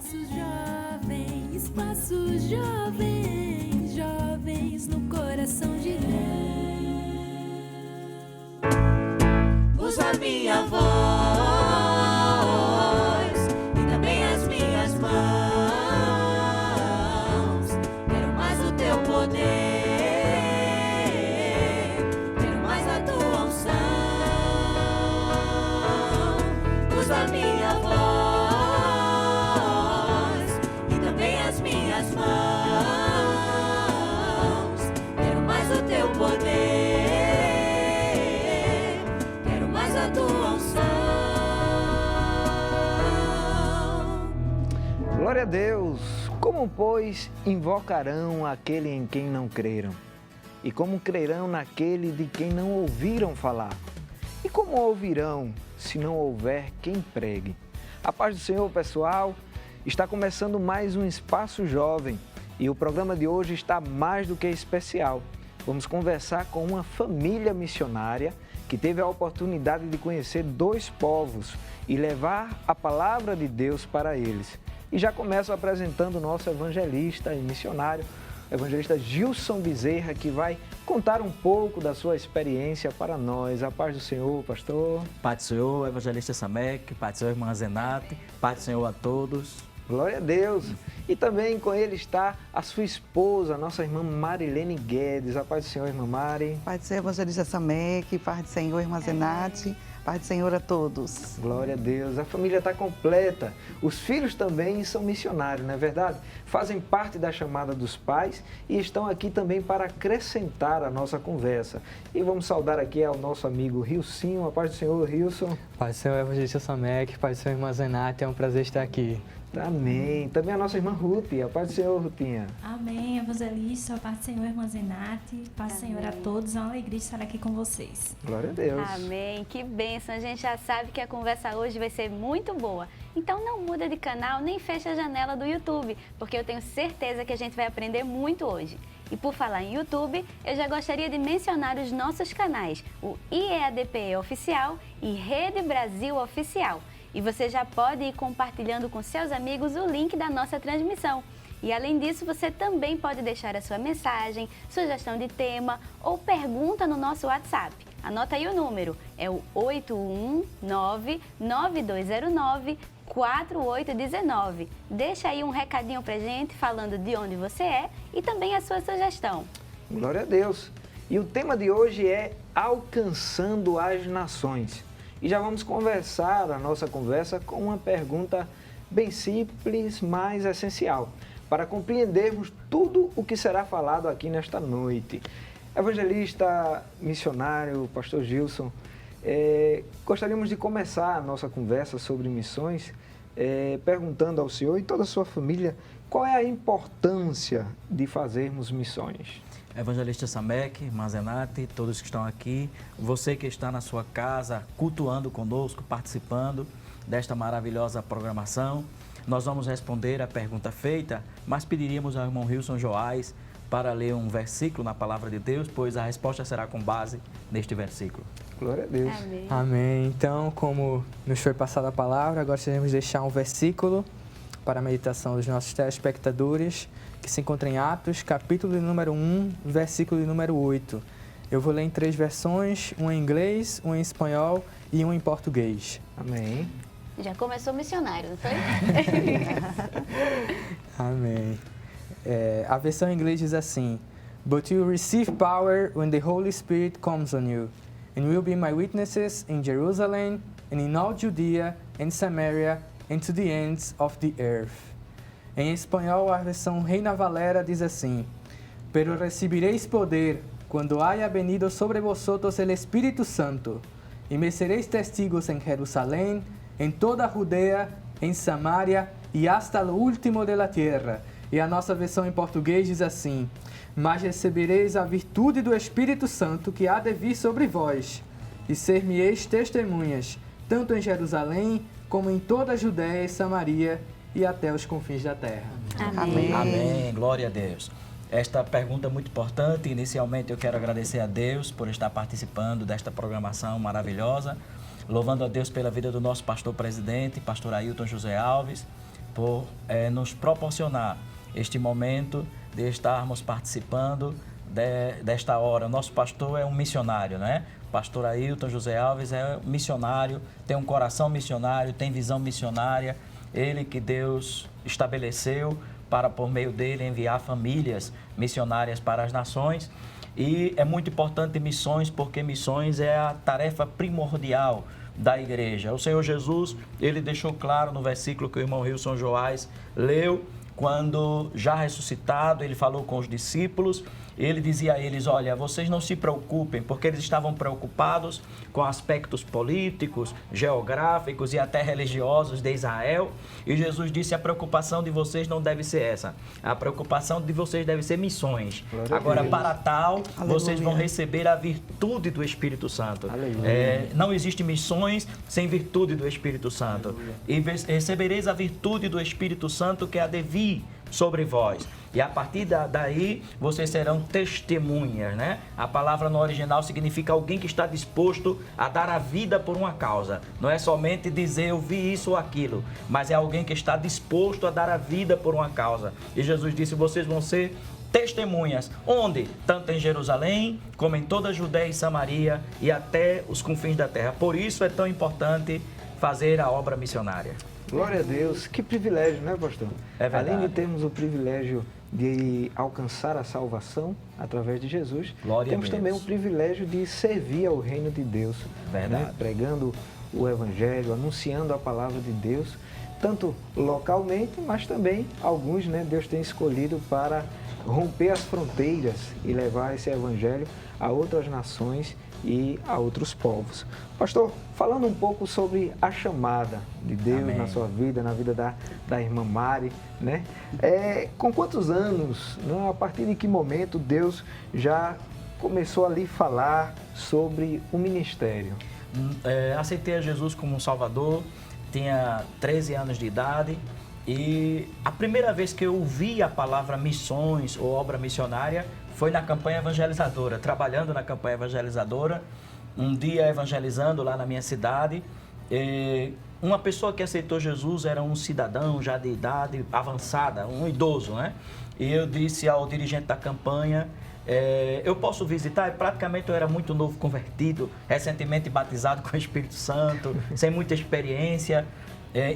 Espaços jovens, jovens no coração de Deus. Usa minha voz e também as minhas mãos. Quero mais o teu poder, quero mais a tua unção. Usa minha voz minhas mãos, quero mais o teu poder, quero mais a tua unção. Glória a Deus! Como, pois, invocarão aquele em quem não creram? E como crerão naquele de quem não ouviram falar? E como ouvirão se não houver quem pregue? A paz do Senhor, pessoal! Está começando mais um Espaço Jovem e o programa de hoje está mais do que especial. Vamos conversar com uma família missionária que teve a oportunidade de conhecer 2 povos e levar a palavra de Deus para eles. E já começo apresentando o nosso evangelista e missionário, o evangelista Gilson Bezerra, que vai contar um pouco da sua experiência para nós. A paz do Senhor, pastor. Paz do Senhor, evangelista Samek, paz do Senhor, irmã Zenate, paz do Senhor a todos. Glória a Deus! E também com ele está a sua esposa, a nossa irmã Marilene Guedes. A paz do Senhor, irmã Mari. Paz do Senhor, evangelista Samek, paz do Senhor, irmã Zenate, paz do Senhor a todos. Glória a Deus! A família está completa. Os filhos também são missionários, não é verdade? Fazem parte da chamada dos pais e estão aqui também para acrescentar a nossa conversa. E vamos saudar aqui ao nosso amigo Rilcinho. A paz do Senhor, Rilson. Paz do Senhor, evangelista Samek, paz do Senhor, irmã Zenate. É um prazer estar aqui. Amém. Também a nossa irmã Ruth. A paz do Senhor, Rutinha. Amém, evangelista. A paz do Senhor, irmã Zenate. Paz do Senhor a todos. É uma alegria estar aqui com vocês. Glória a Deus. Amém. Que bênção. A gente já sabe que a conversa hoje vai ser muito boa. Então não muda de canal, nem fecha a janela do YouTube, porque eu tenho certeza que a gente vai aprender muito hoje. E por falar em YouTube, eu já gostaria de mencionar os nossos canais, o IEADPE Oficial e Rede Brasil Oficial. E você já pode ir compartilhando com seus amigos o link da nossa transmissão. E além disso, você também pode deixar a sua mensagem, sugestão de tema ou pergunta no nosso WhatsApp. Anota aí o número, é o 819-9209-4819. Deixa aí um recadinho pra gente falando de onde você é e também a sua sugestão. Glória a Deus! E o tema de hoje é Alcançando as Nações. E já vamos começar a nossa conversa com uma pergunta bem simples, mas essencial, para compreendermos tudo o que será falado aqui nesta noite. Evangelista, missionário, pastor Gilson, gostaríamos de começar a nossa conversa sobre missões perguntando ao senhor e toda a sua família qual é a importância de fazermos missões. Evangelista Samek, irmã Zenate, todos que estão aqui, você que está na sua casa cultuando conosco, participando desta maravilhosa programação, nós vamos responder a pergunta feita, mas pediríamos ao irmão Rilson Joás para ler um versículo na palavra de Deus, pois a resposta será com base neste versículo. Glória a Deus. Amém. Amém. Então, como nos foi passada a palavra, gostaríamos de deixar um versículo para a meditação dos nossos telespectadores, que se encontra em Atos, capítulo de número 1, versículo de número 8. Eu vou ler em 3 versões, um em inglês, um em espanhol e um em português. Amém. Já começou missionário, não foi? Amém. A versão em inglês diz assim: But you receive power when the Holy Spirit comes on you, and will be my witnesses in Jerusalem, and in all Judea and Samaria, and to the ends of the earth. Em espanhol, a versão Reina Valera diz assim: Pero recibiréis poder quando haya venido sobre vosotros el Espíritu Santo, y me seréis testigos en Jerusalén, en toda Judea, en Samaria e hasta lo último de la tierra. E a nossa versão em português diz assim: Mas recebereis a virtude do Espírito Santo que há de vir sobre vós, e ser-me-eis testemunhas, tanto em Jerusalém, como em toda a Judéia e Samaria, e até os confins da terra. Amém. Amém, glória a Deus. Esta pergunta é muito importante. Inicialmente eu quero agradecer a Deus por estar participando desta programação maravilhosa, louvando a Deus pela vida do nosso pastor presidente, pastor Ailton José Alves, por nos proporcionar este momento de estarmos participando desta hora. O nosso pastor é um missionário, né? Pastor Ailton José Alves é um missionário, tem um coração missionário, tem visão missionária. Ele que Deus estabeleceu para, por meio dele, enviar famílias missionárias para as nações. E é muito importante missões, porque missões é a tarefa primordial da igreja. O Senhor Jesus, ele deixou claro no versículo que o irmão Wilson Joás leu, quando já ressuscitado, ele falou com os discípulos, ele dizia a eles, olha, vocês não se preocupem, porque eles estavam preocupados com aspectos políticos, geográficos e até religiosos de Israel. E Jesus disse, a preocupação de vocês não deve ser essa. A preocupação de vocês deve ser missões. Agora, para tal, vocês vão receber a virtude do Espírito Santo. Não existe missões sem virtude do Espírito Santo. E recebereis a virtude do Espírito Santo, que é a de vir sobre vós. E a partir daí, vocês serão testemunhas, né? A palavra no original significa alguém que está disposto a dar a vida por uma causa. Não é somente dizer eu vi isso ou aquilo, mas é alguém que está disposto a dar a vida por uma causa. E Jesus disse, vocês vão ser testemunhas. Onde? Tanto em Jerusalém, como em toda a Judéia e Samaria e até os confins da terra. Por isso é tão importante fazer a obra missionária. Glória a Deus, que privilégio, né, pastor? É verdade. Além de termos o privilégio de alcançar a salvação através de Jesus, Glória temos a Deus. também o privilégio de servir ao reino de Deus, Verdade. né? Pregando o Evangelho, anunciando a palavra de Deus, tanto localmente, mas também alguns, né, Deus tem escolhido para romper as fronteiras e levar esse Evangelho a outras nações e a outros povos. Pastor, falando um pouco sobre a chamada de Deus Amém. na sua vida, na vida da irmã Mari, né? Com quantos anos, né, a partir de que momento Deus já começou a lhe falar sobre o ministério? Aceitei a Jesus como um Salvador, tinha 13 anos de idade e a primeira vez que eu ouvi a palavra missões ou obra missionária foi na campanha evangelizadora, trabalhando na campanha evangelizadora, um dia evangelizando lá na minha cidade. Uma pessoa que aceitou Jesus era um cidadão já de idade avançada, um idoso, né? E eu disse ao dirigente da campanha, eu posso visitar? E praticamente eu era muito novo convertido, recentemente batizado com o Espírito Santo, sem muita experiência.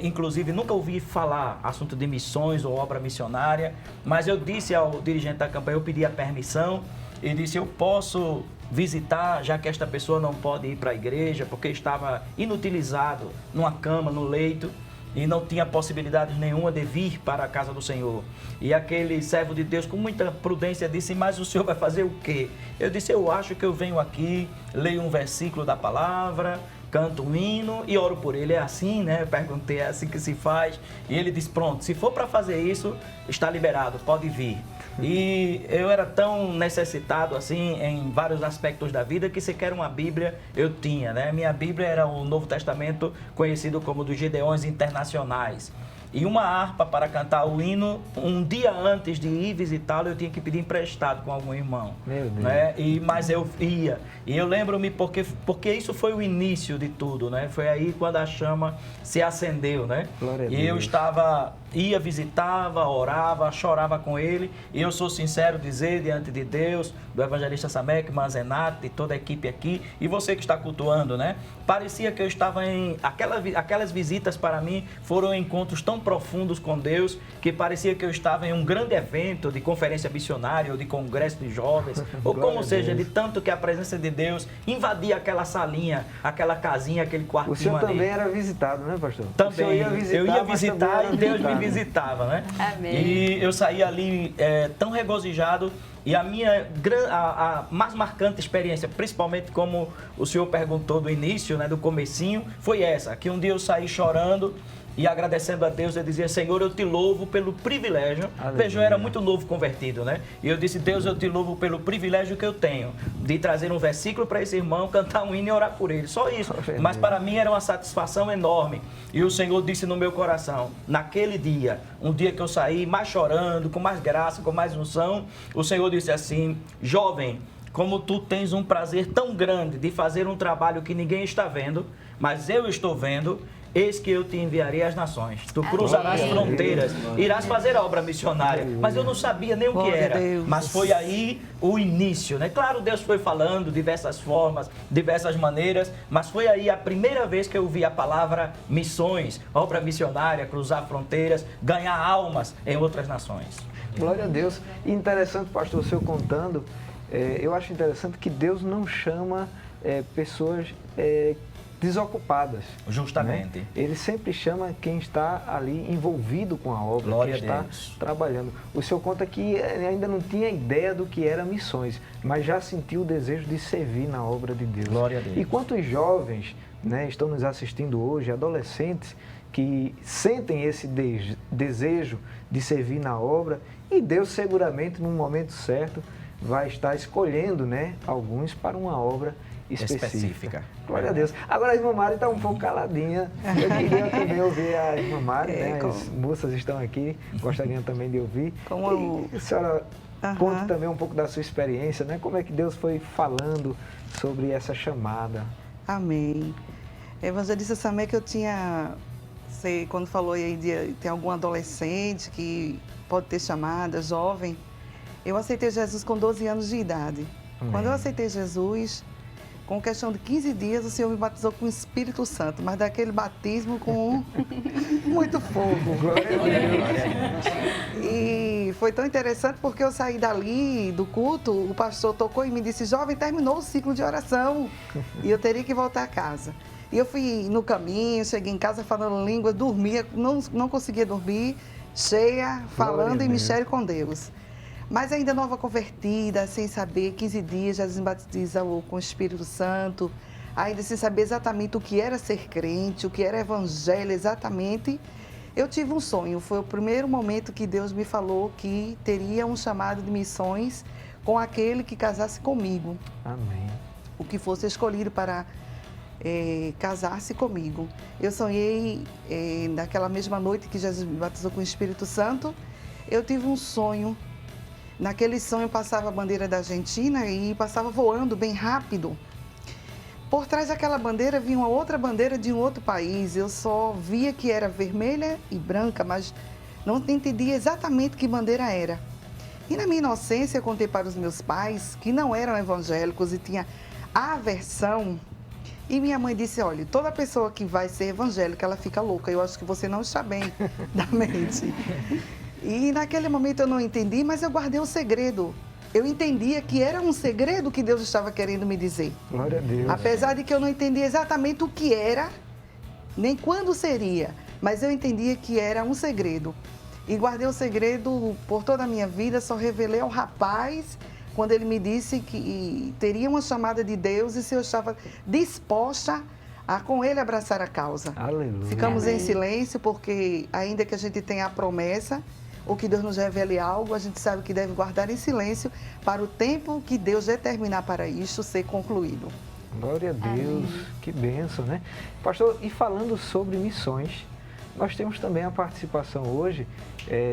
Inclusive, nunca ouvi falar assunto de missões ou obra missionária, mas eu disse ao dirigente da campanha, eu pedi a permissão e disse, eu posso visitar, já que esta pessoa não pode ir para a igreja, porque estava inutilizado numa cama, no leito, e não tinha possibilidade nenhuma de vir para a casa do Senhor. E aquele servo de Deus, com muita prudência, disse, mas o senhor vai fazer o quê? Eu disse, eu acho que eu venho aqui, leio um versículo da palavra, canto um hino e oro por ele. É assim, né? Eu perguntei, é assim que se faz? E ele disse, pronto, se for para fazer isso, está liberado, pode vir. E eu era tão necessitado, assim, em vários aspectos da vida, que sequer uma Bíblia eu tinha, né? Minha Bíblia era o Novo Testamento, conhecido como dos Gideões Internacionais. E uma harpa para cantar o hino, um dia antes de ir visitá-lo, eu tinha que pedir emprestado com algum irmão. Meu Deus. Né? Mas eu ia. E eu lembro-me porque isso foi o início de tudo, né? Foi aí quando a chama se acendeu, né? Glória a E eu Deus. ia, visitava, orava, chorava com ele. E eu sou sincero dizer diante de Deus, do evangelista Samek, Manzenati, toda a equipe aqui, e você que está cultuando, né? Parecia que eu estava em... Aquelas visitas para mim foram encontros tão profundos com Deus, que parecia que eu estava em um grande evento de conferência missionária, ou de congresso de jovens, ou Glória como a seja, Deus. de tanto que a presença de Deus invadia aquela salinha, aquela casinha, aquele quartinho O senhor ali. também era visitado, né, pastor? O senhor Também, eu ia mas visitar também era e Deus me visitado. visitava, né? Amém. E eu saí ali tão regozijado. E a minha a mais marcante experiência, principalmente como o senhor perguntou do início, né, do comecinho, foi essa, que um dia eu saí chorando e agradecendo a Deus, eu dizia, Senhor, eu te louvo pelo privilégio. Aleluia. Veja, eu era muito novo convertido, né? E eu disse, Deus, eu te louvo pelo privilégio que eu tenho de trazer um versículo para esse irmão, cantar um hino e orar por ele. Só isso. Aleluia. Mas para mim era uma satisfação enorme. E o Senhor disse no meu coração, naquele dia, um dia que eu saí mais chorando, com mais graça, com mais unção, o Senhor disse assim, jovem, como tu tens um prazer tão grande de fazer um trabalho que ninguém está vendo, mas eu estou vendo, eis que eu te enviarei às nações. Tu cruzarás fronteiras, irás fazer a obra missionária. Mas eu não sabia nem o que Glória a era. Deus. Mas foi aí o início, né? Claro, Deus foi falando diversas formas, diversas maneiras, mas foi aí a primeira vez que eu vi a palavra missões, obra missionária, cruzar fronteiras, ganhar almas em outras nações. Glória a Deus. E interessante, pastor, o senhor contando, eu acho interessante que Deus não chama pessoas desocupadas. Justamente. Né? Ele sempre chama quem está ali envolvido com a obra, Glória quem a está Deus. trabalhando. O senhor conta que ainda não tinha ideia do que era missões, mas já sentiu o desejo de servir na obra de Deus. Glória a Deus. E quantos jovens, né, estão nos assistindo hoje, adolescentes, que sentem esse desejo de servir na obra, e Deus seguramente, num momento certo, vai estar escolhendo, né, alguns para uma obra específica. Glória a Deus. Agora a irmã Mari está um pouco caladinha. Eu queria também ouvir a irmã Mari, né? As moças estão aqui, gostariam também de ouvir. E a senhora conte também um pouco da sua experiência, né? Como é que Deus foi falando sobre essa chamada? Amém. Evangelista Samé, que eu tinha, quando falou aí de tem algum adolescente que pode ter chamada, jovem, eu aceitei Jesus com 12 anos de idade. Amém. Quando eu aceitei Jesus, com questão de 15 dias, o Senhor me batizou com o Espírito Santo, mas daquele batismo com muito fogo. E foi tão interessante porque eu saí dali do culto, o pastor tocou e me disse: jovem, terminou o ciclo de oração e eu teria que voltar a casa. E eu fui no caminho, cheguei em casa falando língua, dormia, não conseguia dormir, cheia, falando em mistério com Deus. Mas ainda nova convertida, sem saber, 15 dias, já me batizou com o Espírito Santo, ainda sem saber exatamente o que era ser crente, o que era evangelho exatamente. Eu tive um sonho, foi o primeiro momento que Deus me falou que teria um chamado de missões com aquele que casasse comigo. Amém. O que fosse escolhido para casar-se comigo. Eu sonhei, naquela mesma noite que Jesus me batizou com o Espírito Santo, eu tive um sonho. Naquele sonho passava a bandeira da Argentina e passava voando bem rápido. Por trás daquela bandeira vinha uma outra bandeira de um outro país. Eu só via que era vermelha e branca, mas não entendia exatamente que bandeira era. E na minha inocência eu contei para os meus pais, que não eram evangélicos e tinha aversão. E minha mãe disse: olha, toda pessoa que vai ser evangélica, ela fica louca. Eu acho que você não está bem da mente. E naquele momento eu não entendi, mas eu guardei um segredo. Eu entendia que era um segredo que Deus estava querendo me dizer. Glória a Deus. Apesar de que eu não entendia exatamente o que era, nem quando seria, mas eu entendia que era um segredo. E guardei o segredo por toda a minha vida, só revelei ao rapaz quando ele me disse que teria uma chamada de Deus e se eu estava disposta a com ele abraçar a causa. Aleluia. Ficamos em silêncio porque ainda que a gente tenha a promessa, ou que Deus nos revele algo, a gente sabe que deve guardar em silêncio para o tempo que Deus determinar para isso ser concluído. Glória a Deus, Amém. que bênção, né? Pastor, e falando sobre missões, nós temos também a participação hoje,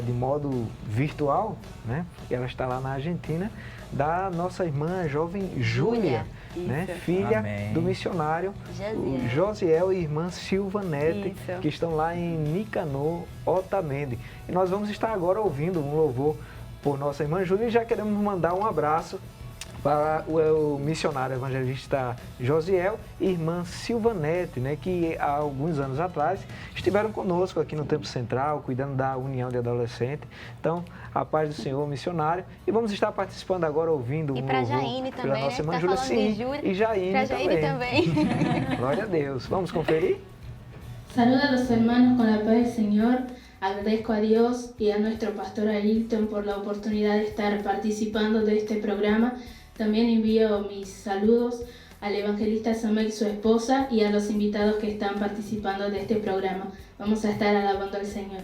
de modo virtual, né? Ela está lá na Argentina, da nossa irmã jovem Júlia, né? Filha Amém. do missionário o Josiel e irmã Silvanete, que estão lá em Nicanor, Otamendi. E nós vamos estar agora ouvindo um louvor por nossa irmã Júlia e já queremos mandar um abraço para o missionário evangelista Josiel e irmã Silvanete, né, que há alguns anos atrás estiveram conosco aqui no Templo Central, cuidando da União de Adolescentes. Então, a paz do Senhor, missionário. E vamos estar participando agora, ouvindo E um para louvor Jaine pela também, nossa né? irmã Tá Júlia. falando Sim, de Júlia. e Jaine Para Jaine também. Glória a Deus. Vamos conferir? Saluda a los hermanos con la paz del Señor. Agradezco a Dios y a nuestro pastor Ailton por la oportunidad de estar participando de este programa. También envío mis saludos al evangelista Samuel, su esposa, y a los invitados que están participando de este programa. Vamos a estar alabando al Señor.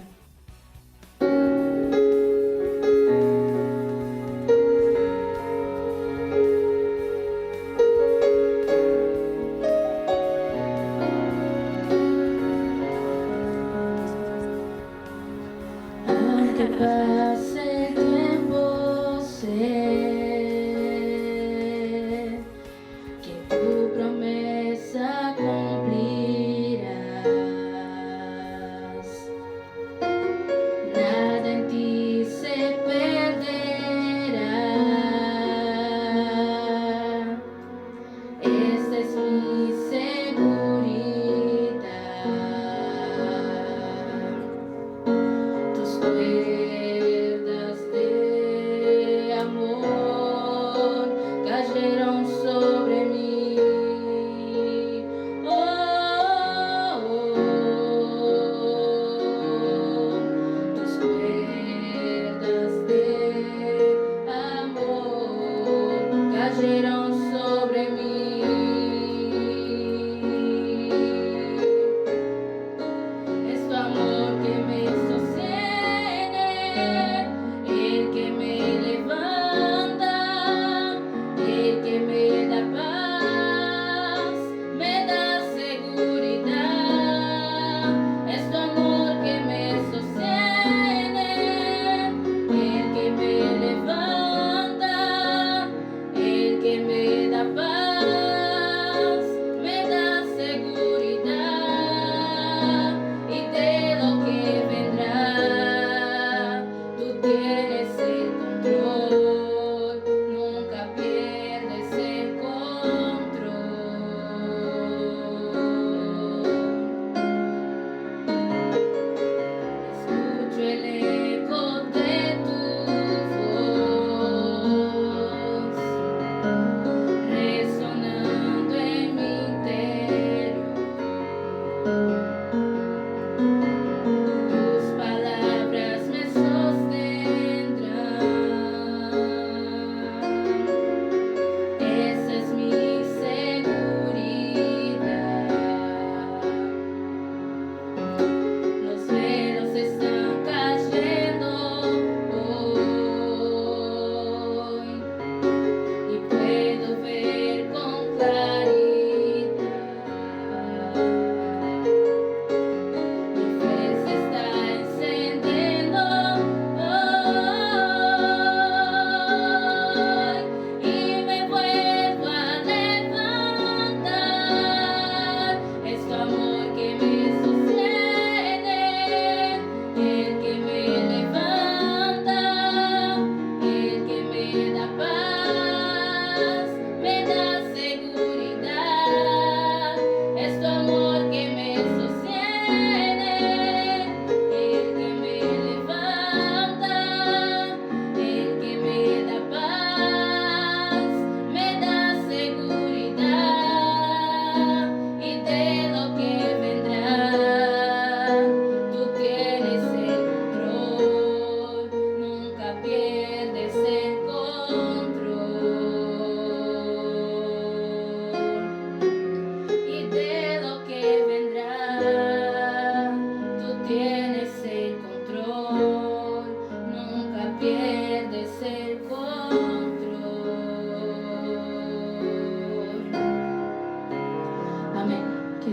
Aunque pase el tiempo, sé que tu promesa cumplirás.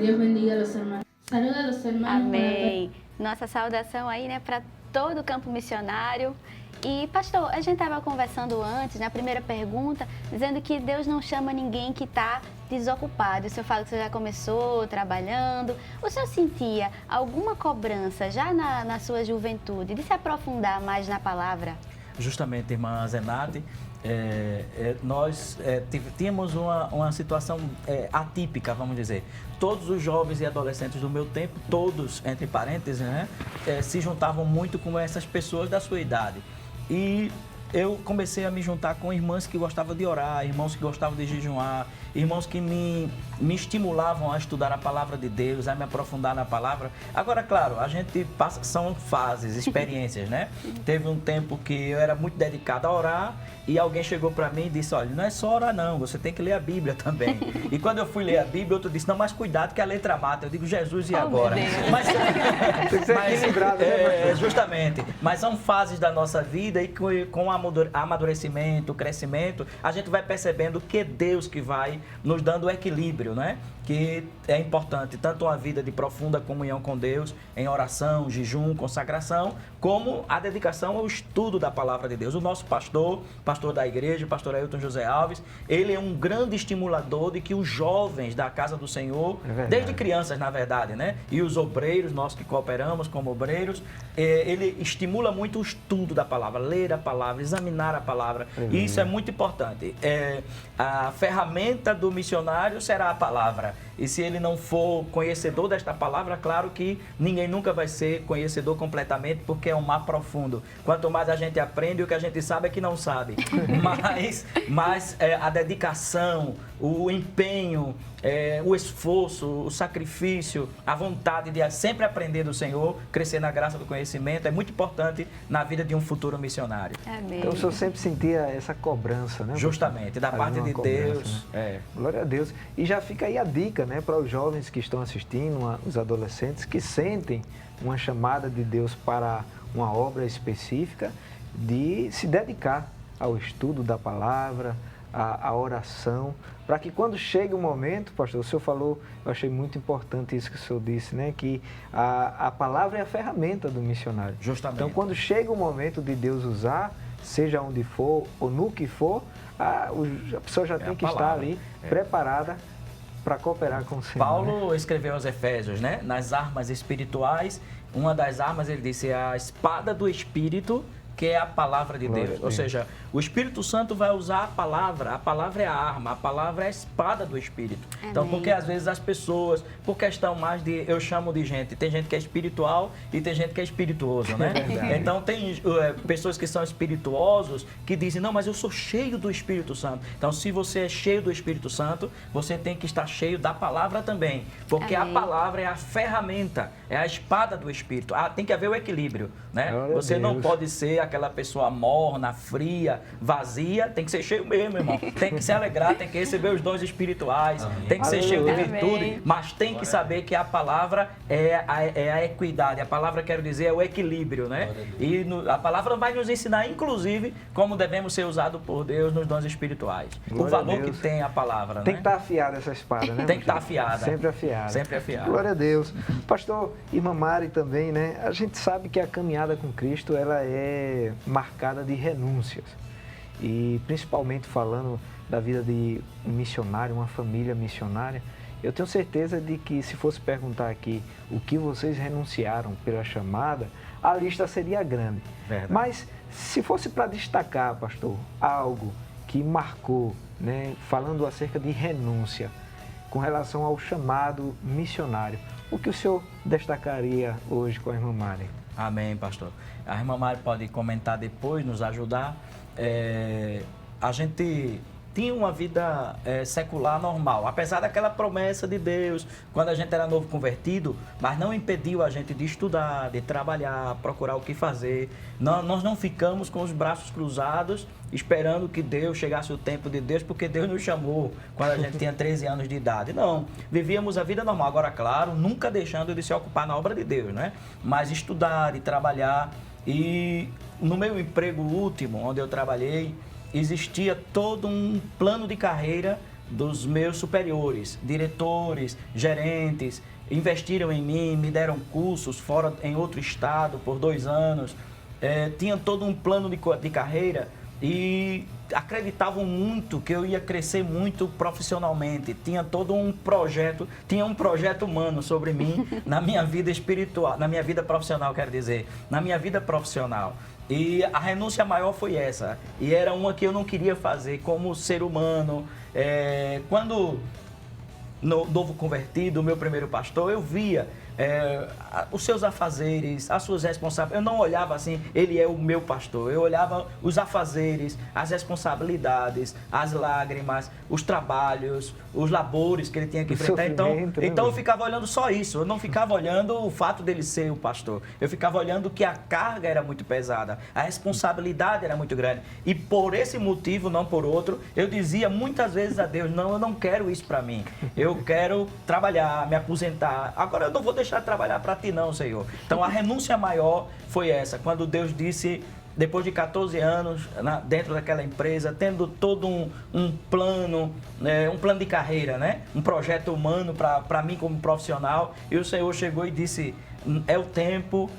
Dios bendiga a los hermanos. Saluda a los hermanos. con la paz. Amém. Nossa saudação aí, né, para todo o campo missionário. E, pastor, a gente estava conversando antes, na primeira pergunta, dizendo que Deus não chama ninguém que está desocupado. O senhor fala que você já começou trabalhando. O senhor sentia alguma cobrança já na sua juventude de se aprofundar mais na palavra? Justamente, irmã Zenate, nós tínhamos uma situação atípica, vamos dizer. Todos os jovens e adolescentes do meu tempo, todos, entre parênteses, né, se juntavam muito com essas pessoas da sua idade. E eu comecei a me juntar com irmãs que gostavam de orar, irmãos que gostavam de jejuar, irmãos que me estimulavam a estudar a palavra de Deus, a me aprofundar na palavra. Agora, claro, a gente passa, são fases, experiências, né? Teve um tempo que eu era muito dedicado a orar e alguém chegou para mim e disse, olha, não é só orar não, você tem que ler a Bíblia também. E quando eu fui ler a Bíblia, outro disse, não, mas cuidado que a letra mata. Eu digo, Jesus, e agora? Mas, Tem que ser equilibrado, né, justamente. Mas são fases da nossa vida e com o amadurecimento, o crescimento, a gente vai percebendo que é Deus que vai nos dando o equilíbrio, né? Que é importante, tanto uma vida de profunda comunhão com Deus, em oração, jejum, consagração, como a dedicação ao estudo da palavra de Deus. O nosso pastor da igreja, o pastor Ailton José Alves, ele é um grande estimulador de que os jovens da casa do Senhor, desde crianças, na verdade, né? E os obreiros, nós que cooperamos como obreiros, ele estimula muito o estudo da palavra, ler a palavra, examinar a palavra. E isso é muito importante. A ferramenta do missionário será a palavra. E se ele não for conhecedor desta palavra, claro que ninguém nunca vai ser conhecedor completamente, porque é um mar profundo. Quanto mais a gente aprende, o que a gente sabe é que não sabe. Mas a dedicação, o empenho, o esforço, o sacrifício, a vontade de sempre aprender do Senhor, crescer na graça do conhecimento, é muito importante na vida de um futuro missionário. Amém. Então o senhor sempre sentia essa cobrança, né? Justamente, da parte de Deus. Né? Glória a Deus. E já fica aí a dica, né, para os jovens que estão assistindo, os adolescentes que sentem uma chamada de Deus para uma obra específica, de se dedicar ao estudo da palavra, a oração, para que quando chegue o momento, pastor, o senhor falou, eu achei muito importante isso que o senhor disse, né? Que a palavra é a ferramenta do missionário. Justamente. Então, quando chega o momento de Deus usar, seja onde for ou no que for, a pessoa já tem que estar ali preparada para cooperar com o Senhor. Paulo, né? escreveu aos Efésios, né? Nas armas espirituais, uma das armas, ele disse, é a espada do Espírito, que é a palavra de Deus. Ou seja, o Espírito Santo vai usar a palavra é a arma, a palavra é a espada do Espírito. Amém. Então, porque às vezes as pessoas, por questão mais de, eu chamo de gente, tem gente que é espiritual e tem gente que é espirituoso, né? Então, tem pessoas que são espirituosos que dizem, não, mas eu sou cheio do Espírito Santo. Então, se você é cheio do Espírito Santo, você tem que estar cheio da palavra também, porque Amém. a palavra é a ferramenta, é a espada do Espírito. Tem que haver o equilíbrio, né? Você não pode ser aquela pessoa morna, fria, vazia, tem que ser cheio mesmo, irmão. Tem que se alegrar, tem que receber os dons espirituais, tem que ser cheio de virtude, mas tem que saber que a palavra é a equidade. A palavra, quero dizer, é o equilíbrio, né? E a palavra vai nos ensinar, inclusive, como devemos ser usados por Deus nos dons espirituais. O valor que tem a palavra, Tem né? que estar afiada essa espada, né? Tem que estar afiada. Sempre afiada. Sempre afiada. Glória a Deus. Pastor, irmã Mari também, né? A gente sabe que a caminhada com Cristo, ela é marcada de renúncias. E principalmente falando da vida de um missionário, uma família missionária, eu tenho certeza de que se fosse perguntar aqui o que vocês renunciaram pela chamada, a lista seria grande. Verdade. Mas se fosse para destacar, pastor, algo que marcou, né, falando acerca de renúncia, com relação ao chamado missionário, o que o senhor destacaria hoje com a irmã Mari? Amém, pastor. A irmã Mari pode comentar depois, nos ajudar. A gente tinha uma vida secular normal, apesar daquela promessa de Deus, quando a gente era novo convertido, mas não impediu a gente de estudar, de trabalhar, procurar o que fazer. Nós não ficamos com os braços cruzados, esperando que Deus chegasse o tempo de Deus, porque Deus nos chamou quando a gente tinha 13 anos de idade. Não, vivíamos a vida normal. Agora, claro, nunca deixando de se ocupar na obra de Deus, né? Mas estudar e trabalhar. E no meu emprego último, onde eu trabalhei, existia todo um plano de carreira dos meus superiores, diretores, gerentes, investiram em mim, me deram cursos fora em outro estado por 2 anos, tinha todo um plano de carreira e acreditavam muito que eu ia crescer muito profissionalmente. Tinha todo um projeto, tinha um projeto humano sobre mim na minha vida espiritual, na minha vida profissional, quero dizer, na minha vida profissional. E a renúncia maior foi essa, e era uma que eu não queria fazer como ser humano. Quando no novo convertido, o meu primeiro pastor, eu via os seus afazeres, as suas responsabilidades. Eu não olhava assim, ele é o meu pastor. Eu olhava os afazeres, as responsabilidades, as lágrimas, os trabalhos, os labores que ele tinha que enfrentar. Então eu ficava olhando só isso. Eu não ficava olhando o fato dele ser o pastor. Eu ficava olhando que a carga era muito pesada, a responsabilidade era muito grande. E por esse motivo, não por outro, eu dizia muitas vezes a Deus: não, eu não quero isso para mim. Eu quero trabalhar, me aposentar. Agora eu não vou deixar de trabalhar para ti não, Senhor. Então a renúncia maior foi essa, quando Deus disse, depois de 14 anos dentro daquela empresa, tendo todo um plano, um plano de carreira, né? Um projeto humano para mim como profissional, e o Senhor chegou e disse: é o tempo,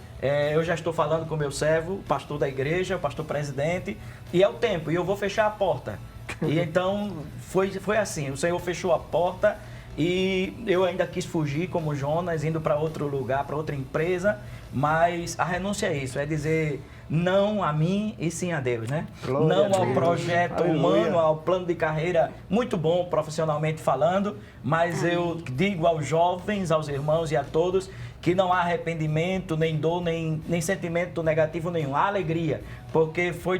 eu já estou falando com o meu servo, o pastor da igreja, o pastor presidente, e é o tempo, e eu vou fechar a porta. E então foi assim, o Senhor fechou a porta. E eu ainda quis fugir como Jonas, indo para outro lugar, para outra empresa, mas a renúncia é isso, é dizer não a mim e sim a Deus, né? Glória não a ao Deus. projeto Aleluia. humano, ao plano de carreira, muito bom profissionalmente falando, mas eu digo aos jovens, aos irmãos e a todos que não há arrependimento, nem dor, nem sentimento negativo nenhum, há alegria, porque foi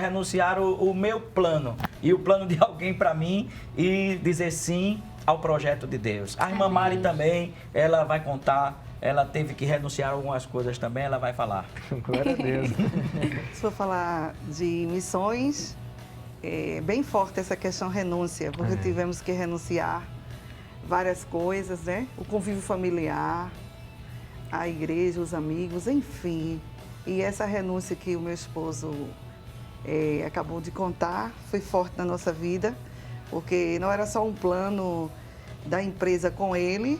renunciar o meu plano e o plano de alguém para mim e dizer sim ao projeto de Deus. A irmã Mari também, ela vai contar, ela teve que renunciar a algumas coisas também, ela vai falar. Glória a Deus. Se for falar de missões, é bem forte essa questão renúncia, porque tivemos que renunciar várias coisas, né? O convívio familiar, a igreja, os amigos, enfim. E essa renúncia que o meu esposo acabou de contar foi forte na nossa vida, porque não era só um plano da empresa com ele,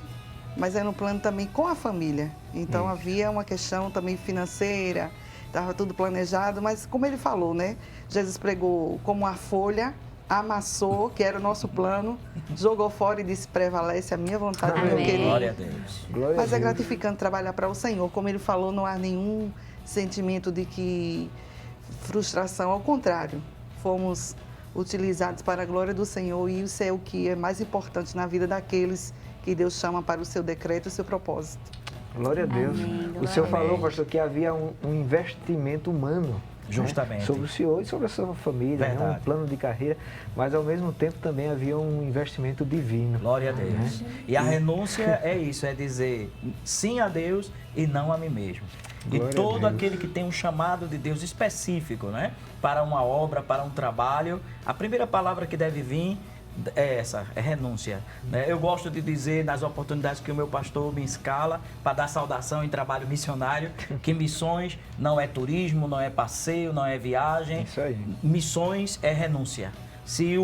mas era um plano também com a família. Então havia uma questão também financeira, estava tudo planejado, mas como ele falou, né? Jesus pregou como a folha, amassou, que era o nosso plano, jogou fora e disse: prevalece a minha vontade, meu querido. Glória a Deus. Glória Mas a é Deus. gratificante trabalhar para o Senhor. Como ele falou, não há nenhum sentimento de que frustração, ao contrário, fomos utilizados para a glória do Senhor, e isso é o que é mais importante na vida daqueles que Deus chama para o seu decreto e o seu propósito. Glória a Deus. Amém, O Senhor glória a falou, Deus. pastor, que havia um investimento humano. Justamente. Né? Sobre o Senhor e sobre a sua família, né? Um Verdade. plano de carreira, mas ao mesmo tempo também havia um investimento divino. Glória a Deus. E a renúncia é isso, é dizer sim a Deus e não a mim mesmo. Glória E a todo Deus. aquele que tem um chamado de Deus específico, né? Para uma obra, para um trabalho, a primeira palavra que deve vir é essa, é renúncia. Né? Eu gosto de dizer nas oportunidades que o meu pastor me escala para dar saudação em trabalho missionário, que missões não é turismo, não é passeio, não é viagem. Isso aí. Missões é renúncia. Se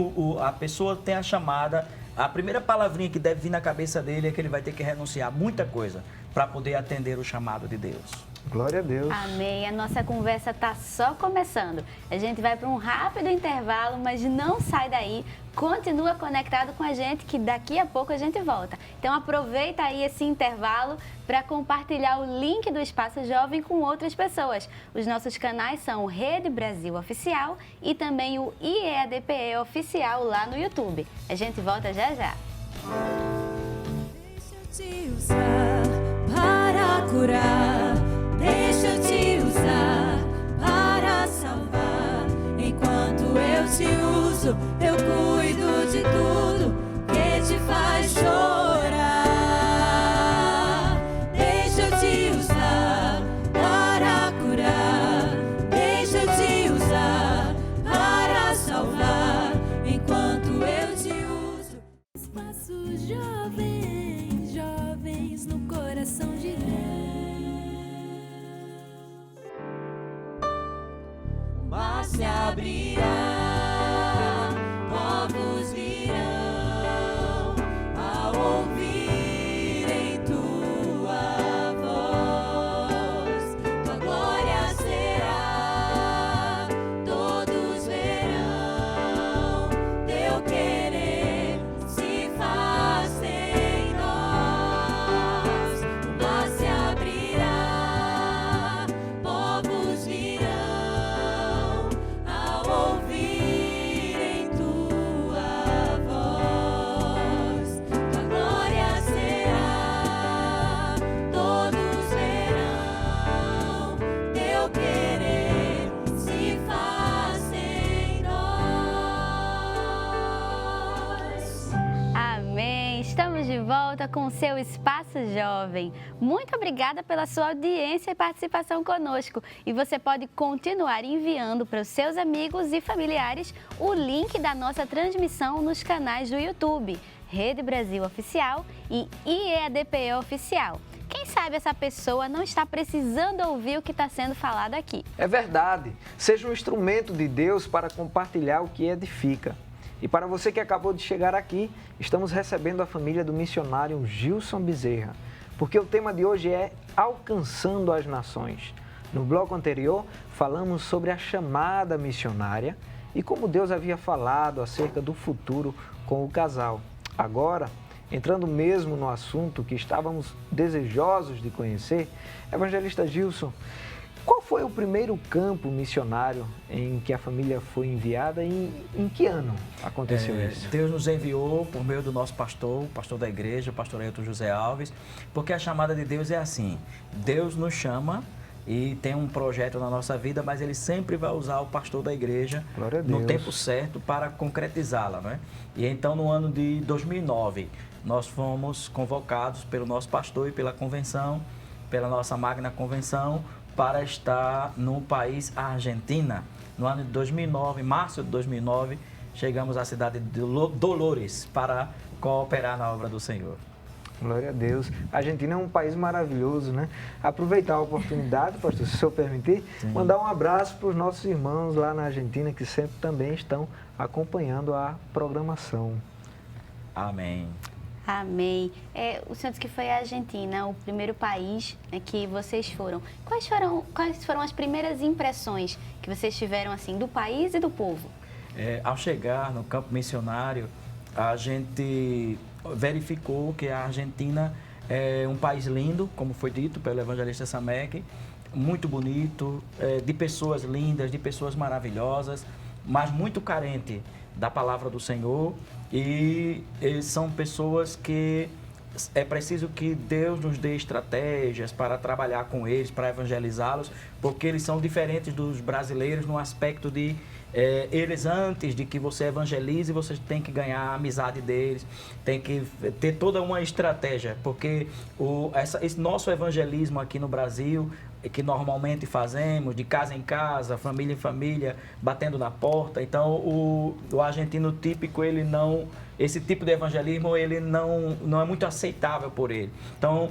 a pessoa tem a chamada, a primeira palavrinha que deve vir na cabeça dele é que ele vai ter que renunciar a muita coisa para poder atender o chamado de Deus. Glória a Deus. Amém. A nossa conversa está só começando. A gente vai para um rápido intervalo, mas não sai daí. Continua conectado com a gente, que daqui a pouco a gente volta. Então aproveita aí esse intervalo para compartilhar o link do Espaço Jovem com outras pessoas. Os nossos canais são o Rede Brasil Oficial e também o IEADPE Oficial lá no YouTube. A gente volta já já. Deixa eu te usar para curar. Deixa eu te usar para salvar. Enquanto eu te uso, eu cuido de tudo que te faz chorar. Deixa eu te usar para curar. Deixa eu te usar para salvar. Enquanto eu te uso. Espaço Jovem, jovens no coração de Deus. Mar se abrirá, povos virão. com o seu Espaço Jovem. Muito obrigada pela sua audiência e participação conosco. E você pode continuar enviando para os seus amigos e familiares o link da nossa transmissão nos canais do YouTube, Rede Brasil Oficial e IEADPE Oficial. Quem sabe essa pessoa não está precisando ouvir o que está sendo falado aqui. É verdade. Seja um instrumento de Deus para compartilhar o que edifica. E para você que acabou de chegar aqui, estamos recebendo a família do missionário Gilson Bezerra, porque o tema de hoje é Alcançando as Nações. No bloco anterior, falamos sobre a chamada missionária e como Deus havia falado acerca do futuro com o casal. Agora, entrando mesmo no assunto que estávamos desejosos de conhecer, evangelista Gilson, qual foi o primeiro campo missionário em que a família foi enviada e em que ano aconteceu isso? Deus nos enviou por meio do nosso pastor, o pastor da igreja, o pastor Ailton José Alves, porque a chamada de Deus é assim, Deus nos chama e tem um projeto na nossa vida, mas Ele sempre vai usar o pastor da igreja no tempo certo para concretizá-la, né? E então no ano de 2009, nós fomos convocados pelo nosso pastor e pela convenção, pela nossa magna convenção, para estar no país Argentina. No ano de 2009, março de 2009, chegamos à cidade de Dolores para cooperar na obra do Senhor. Glória a Deus. A Argentina é um país maravilhoso, né? Aproveitar a oportunidade, pastor, se o senhor permitir, mandar um abraço para os nossos irmãos lá na Argentina que sempre também estão acompanhando a programação. Amém. Amém. O senhor disse que foi a Argentina, o primeiro país, né, que vocês foram. Quais foram as primeiras impressões que vocês tiveram assim do país e do povo? Ao chegar no campo missionário, a gente verificou que a Argentina é um país lindo, como foi dito pelo evangelista Samek, muito bonito, de pessoas lindas, de pessoas maravilhosas, mas muito carente da palavra do Senhor. E eles são pessoas que é preciso que Deus nos dê estratégias para trabalhar com eles, para evangelizá-los, porque eles são diferentes dos brasileiros no aspecto de eles, antes de que você evangelize, você tem que ganhar a amizade deles, tem que ter toda uma estratégia, porque esse nosso evangelismo aqui no Brasil, que normalmente fazemos, de casa em casa, família em família, batendo na porta. Então, o argentino típico, esse tipo de evangelismo, ele não é muito aceitável por ele. Então,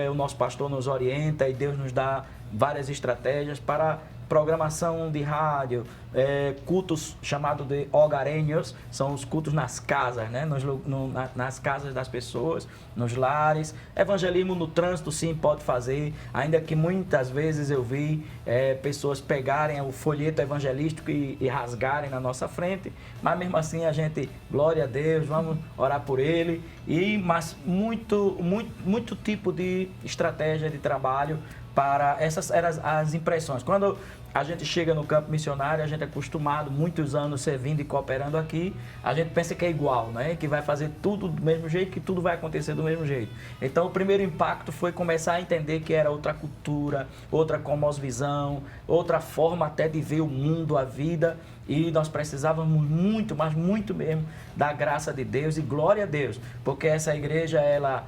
o nosso pastor nos orienta e Deus nos dá várias estratégias para programação de rádio, cultos chamados de hogareños, são os cultos nas casas, né? Nas casas das pessoas, nos lares. Evangelismo no trânsito, sim, pode fazer, ainda que muitas vezes eu vi pessoas pegarem o folheto evangelístico e rasgarem na nossa frente, mas mesmo assim a gente, glória a Deus, vamos orar por ele, mas muito tipo de estratégia de trabalho. Para essas eram as impressões. Quando a gente chega no campo missionário, a gente é acostumado, muitos anos servindo e cooperando aqui, a gente pensa que é igual, né? Que vai fazer tudo do mesmo jeito, que tudo vai acontecer do mesmo jeito. Então, o primeiro impacto foi começar a entender que era outra cultura, outra cosmovisão, outra forma até de ver o mundo, a vida, e nós precisávamos muito, mas muito mesmo, da graça de Deus, e glória a Deus, porque essa igreja, ela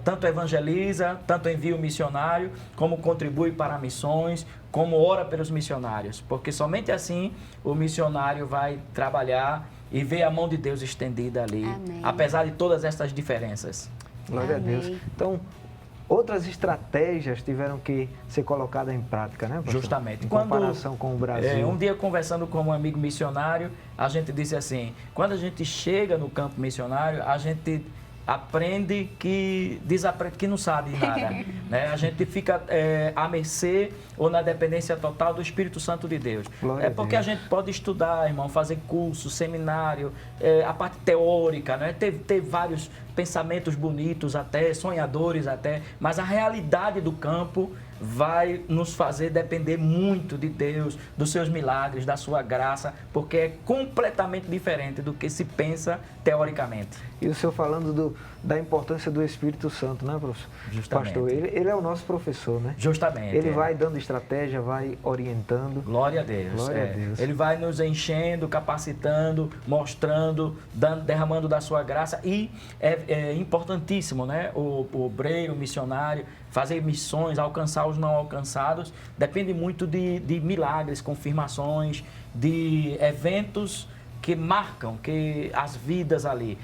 tanto evangeliza, tanto envia o missionário, como contribui para missões, como ora pelos missionários, porque somente assim o missionário vai trabalhar e ver a mão de Deus estendida ali. Amém. Apesar de todas essas diferenças. Glória Amém. A Deus. Então, outras estratégias tiveram que ser colocadas em prática, né, pastor? Justamente. Em comparação com o Brasil. Um dia, conversando com um amigo missionário, a gente disse assim, quando a gente chega no campo missionário, a gente aprende que desaprende que não sabe nada, né? A gente fica à mercê ou na dependência total do Espírito Santo de Deus. Glória porque a gente pode estudar, irmão, fazer curso, seminário, a parte teórica, né? Ter vários pensamentos bonitos até, sonhadores até, mas a realidade do campo, vai nos fazer depender muito de Deus, dos seus milagres, da sua graça, porque é completamente diferente do que se pensa teoricamente. E o senhor falando da importância do Espírito Santo, né, professor? Justamente. Pastor, ele é o nosso professor, né? Justamente. Ele vai dando estratégia, vai orientando. Glória a Deus. Glória a Deus. Ele vai nos enchendo, capacitando, mostrando, derramando da sua graça. E é importantíssimo, né? O obreiro, o missionário, fazer missões, alcançar os não alcançados, depende muito de milagres, confirmações, de eventos que marcam que as vidas ali.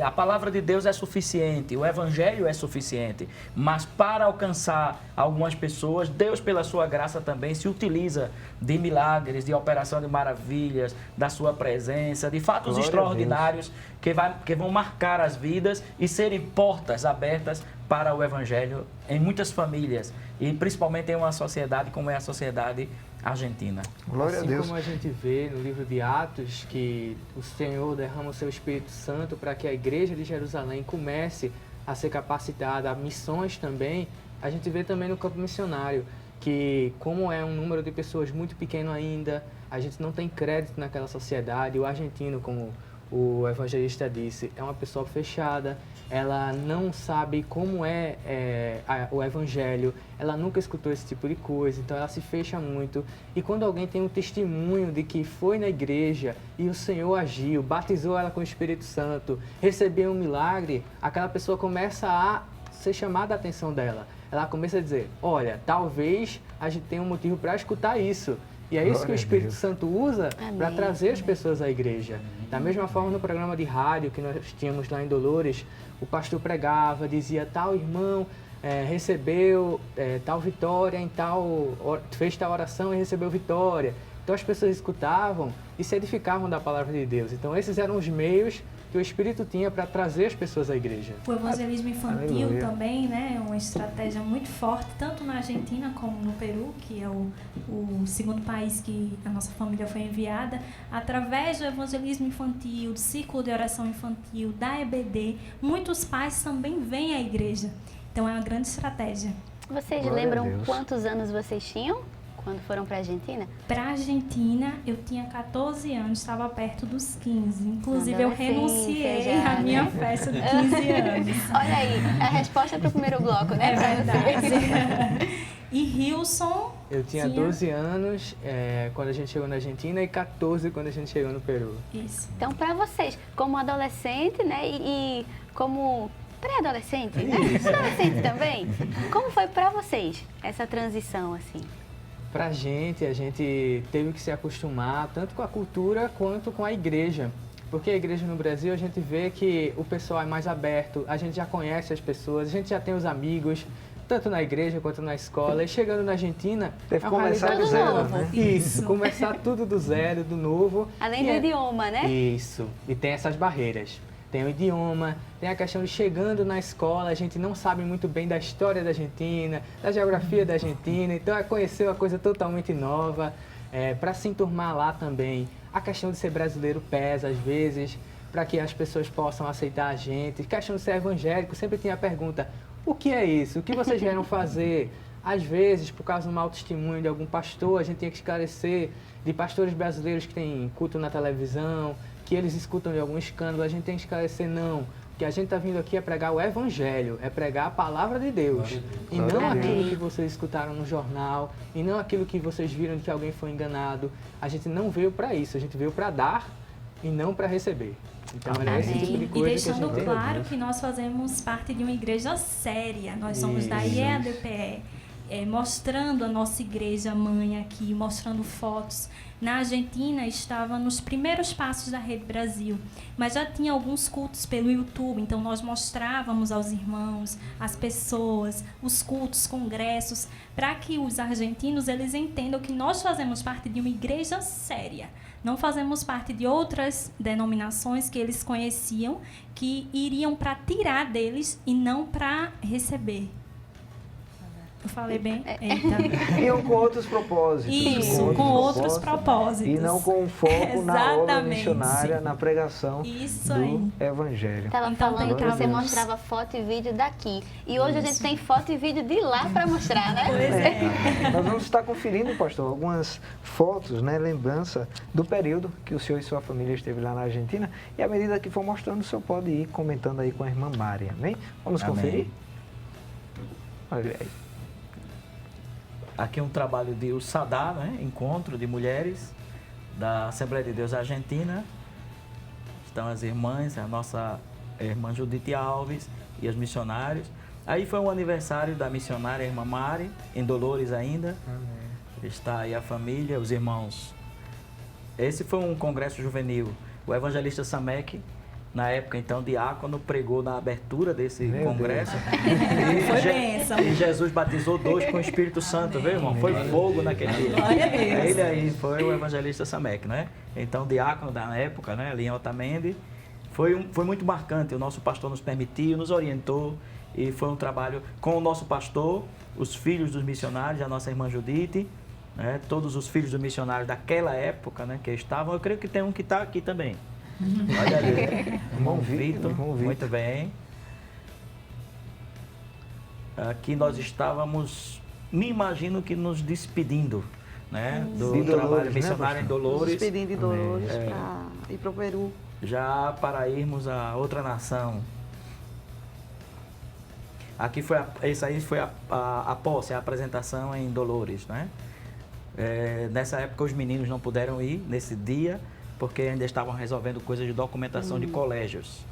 A palavra de Deus é suficiente, o Evangelho é suficiente, mas para alcançar algumas pessoas, Deus, pela sua graça, também se utiliza de milagres, de operação de maravilhas, da sua presença, de fatos Glória extraordinários que vão marcar as vidas e serem portas abertas para o Evangelho em muitas famílias e principalmente em uma sociedade como é a sociedade argentina. Glória assim a Deus. como a gente vê no livro de Atos que o Senhor derrama o seu Espírito Santo para que a igreja de Jerusalém comece a ser capacitada a missões também, a gente vê também no campo missionário que, como é um número de pessoas muito pequeno ainda, a gente não tem crédito naquela sociedade. O argentino, como o evangelista disse, é uma pessoa fechada, ela não sabe como o evangelho, ela nunca escutou esse tipo de coisa, então ela se fecha muito. E quando alguém tem um testemunho de que foi na igreja e o Senhor agiu, batizou ela com o Espírito Santo, recebeu um milagre, aquela pessoa começa a ser chamada a atenção dela. Ela começa a dizer, olha, talvez a gente tenha um motivo para escutar isso. E é isso que o Espírito Santo usa para trazer as pessoas à igreja. Da mesma forma, no programa de rádio que nós tínhamos lá em Dolores, o pastor pregava, dizia, tal irmão recebeu tal vitória, fez tal oração e recebeu vitória. Então as pessoas escutavam e se edificavam da palavra de Deus. Então esses eram os meios que o Espírito tinha para trazer as pessoas à igreja. O evangelismo infantil Aleluia. também, né, é uma estratégia muito forte, tanto na Argentina como no Peru, que é o segundo país que a nossa família foi enviada, através do evangelismo infantil, do círculo de oração infantil, da EBD, muitos pais também vêm à igreja. Então é uma grande estratégia. Vocês Glória a lembram Deus. quantos anos vocês tinham quando foram para a Argentina? Para a Argentina, eu tinha 14 anos, estava perto dos 15. Inclusive, eu renunciei já, à minha né? festa de 15 anos. Olha aí, a resposta para o primeiro bloco, né? É pra você. verdade. E Hilson... Eu tinha 12 anos quando a gente chegou na Argentina e 14 quando a gente chegou no Peru. Isso. Então, para vocês, como adolescente, né, e como pré-adolescente, né? Adolescente também, como foi para vocês essa transição, assim? Pra gente, a gente teve que se acostumar tanto com a cultura quanto com a igreja. Porque a igreja no Brasil, a gente vê que o pessoal é mais aberto, a gente já conhece as pessoas, a gente já tem os amigos, tanto na igreja quanto na escola. E chegando na Argentina... Teve que começar do zero, né? Isso, começar tudo do zero, do novo. Além do idioma, né? Isso, e tem essas barreiras. Tem o idioma, tem a questão de chegando na escola, a gente não sabe muito bem da história da Argentina, da geografia da Argentina, então é conhecer uma coisa totalmente nova, para se enturmar lá também. A questão de ser brasileiro pesa às vezes, para que as pessoas possam aceitar a gente. A questão de ser evangélico, sempre tem a pergunta, o que é isso? O que vocês vieram fazer? Às vezes, por causa do mau testemunho de algum pastor, a gente tem que esclarecer de pastores brasileiros que têm culto na televisão, que eles escutam de algum escândalo, a gente tem que esclarecer, não. Que a gente está vindo aqui é pregar o Evangelho, é pregar a palavra de Deus. E não aquilo que vocês escutaram no jornal, e não aquilo que vocês viram de que alguém foi enganado. A gente não veio para isso, a gente veio para dar e não para receber. Então era esse tipo de E coisa que a deixando gente claro que nós fazemos parte de uma igreja séria, nós somos da Isso. IEADPE, mostrando a nossa igreja mãe aqui, mostrando fotos. Na Argentina estava nos primeiros passos da Rede Brasil, mas já tinha alguns cultos pelo YouTube, então nós mostrávamos aos irmãos, às pessoas, os cultos, congressos, para que os argentinos eles entendam que nós fazemos parte de uma igreja séria. Não fazemos parte de outras denominações que eles conheciam, que iriam para tirar deles e não para receber. Eu falei bem? Eita. Iam com outros propósitos. Isso, com outros propósitos. E não com foco na obra Exatamente. missionária, na pregação Isso do aí. Evangelho. Estava Então, falando que glória a você Deus. mostrava foto e vídeo daqui. E hoje a gente tem foto e vídeo de lá para mostrar, né? Pois é. Nós vamos estar conferindo, pastor, algumas fotos, né, lembrança do período que o senhor e sua família esteve lá na Argentina. E à medida que for mostrando, o senhor pode ir comentando aí com a irmã Mari, amém? Vamos Amém. conferir? Olha aí. Aqui um trabalho de USADA, né? Encontro de mulheres da Assembleia de Deus Argentina. Estão as irmãs, a nossa irmã Judite Alves e os missionários. Aí foi um aniversário da missionária irmã Mari, em Dolores ainda. Está aí a família, os irmãos. Esse foi um congresso juvenil. O evangelista Samek, na época então diácono, pregou na abertura desse Meu congresso. Foi bênção. E Jesus batizou 2 com o Espírito Santo, viu, irmão? Foi fogo naquele dia. Glória a Deus. Ele aí foi o evangelista Samek, né? Então, diácono da época, né? Ali em Otamendi. Foi muito marcante. O nosso pastor nos permitiu, nos orientou. E foi um trabalho com o nosso pastor, os filhos dos missionários, a nossa irmã Judite, né? Todos os filhos dos missionários daquela época, né? Que estavam. Eu creio que tem um que está aqui também. Olha ali. Irmão Vitor, muito bem. Aqui nós estávamos, me imagino que nos despedindo, né? Do De trabalho Dolores, missionário né, em pastor? Dolores, Despedindo de Dolores É. para ir para o Peru. já para irmos a outra nação. Aqui foi essa aí foi a posse, a apresentação em Dolores, né? Nessa época os meninos não puderam ir nesse dia, porque ainda estavam resolvendo coisas de documentação de colégios.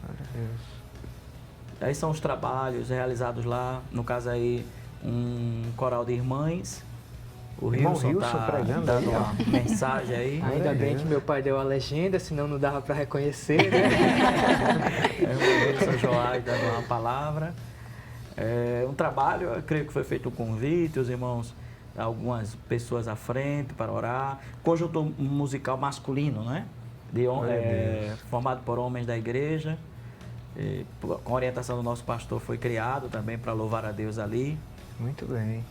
Aí são os trabalhos realizados lá, no caso aí, um coral de irmãs. O Irmão Wilson Wilson tá pregando dando aí, ó. uma mensagem aí. Ainda bem que meu pai deu a legenda, senão não dava para reconhecer, né? O Wilson Joás dando uma palavra. Um trabalho, eu creio que foi feito um convite, os irmãos, algumas pessoas à frente para orar. Conjunto musical masculino, né? Formado por homens da igreja. Com orientação do nosso pastor, foi criado também para louvar a Deus ali. Muito bem.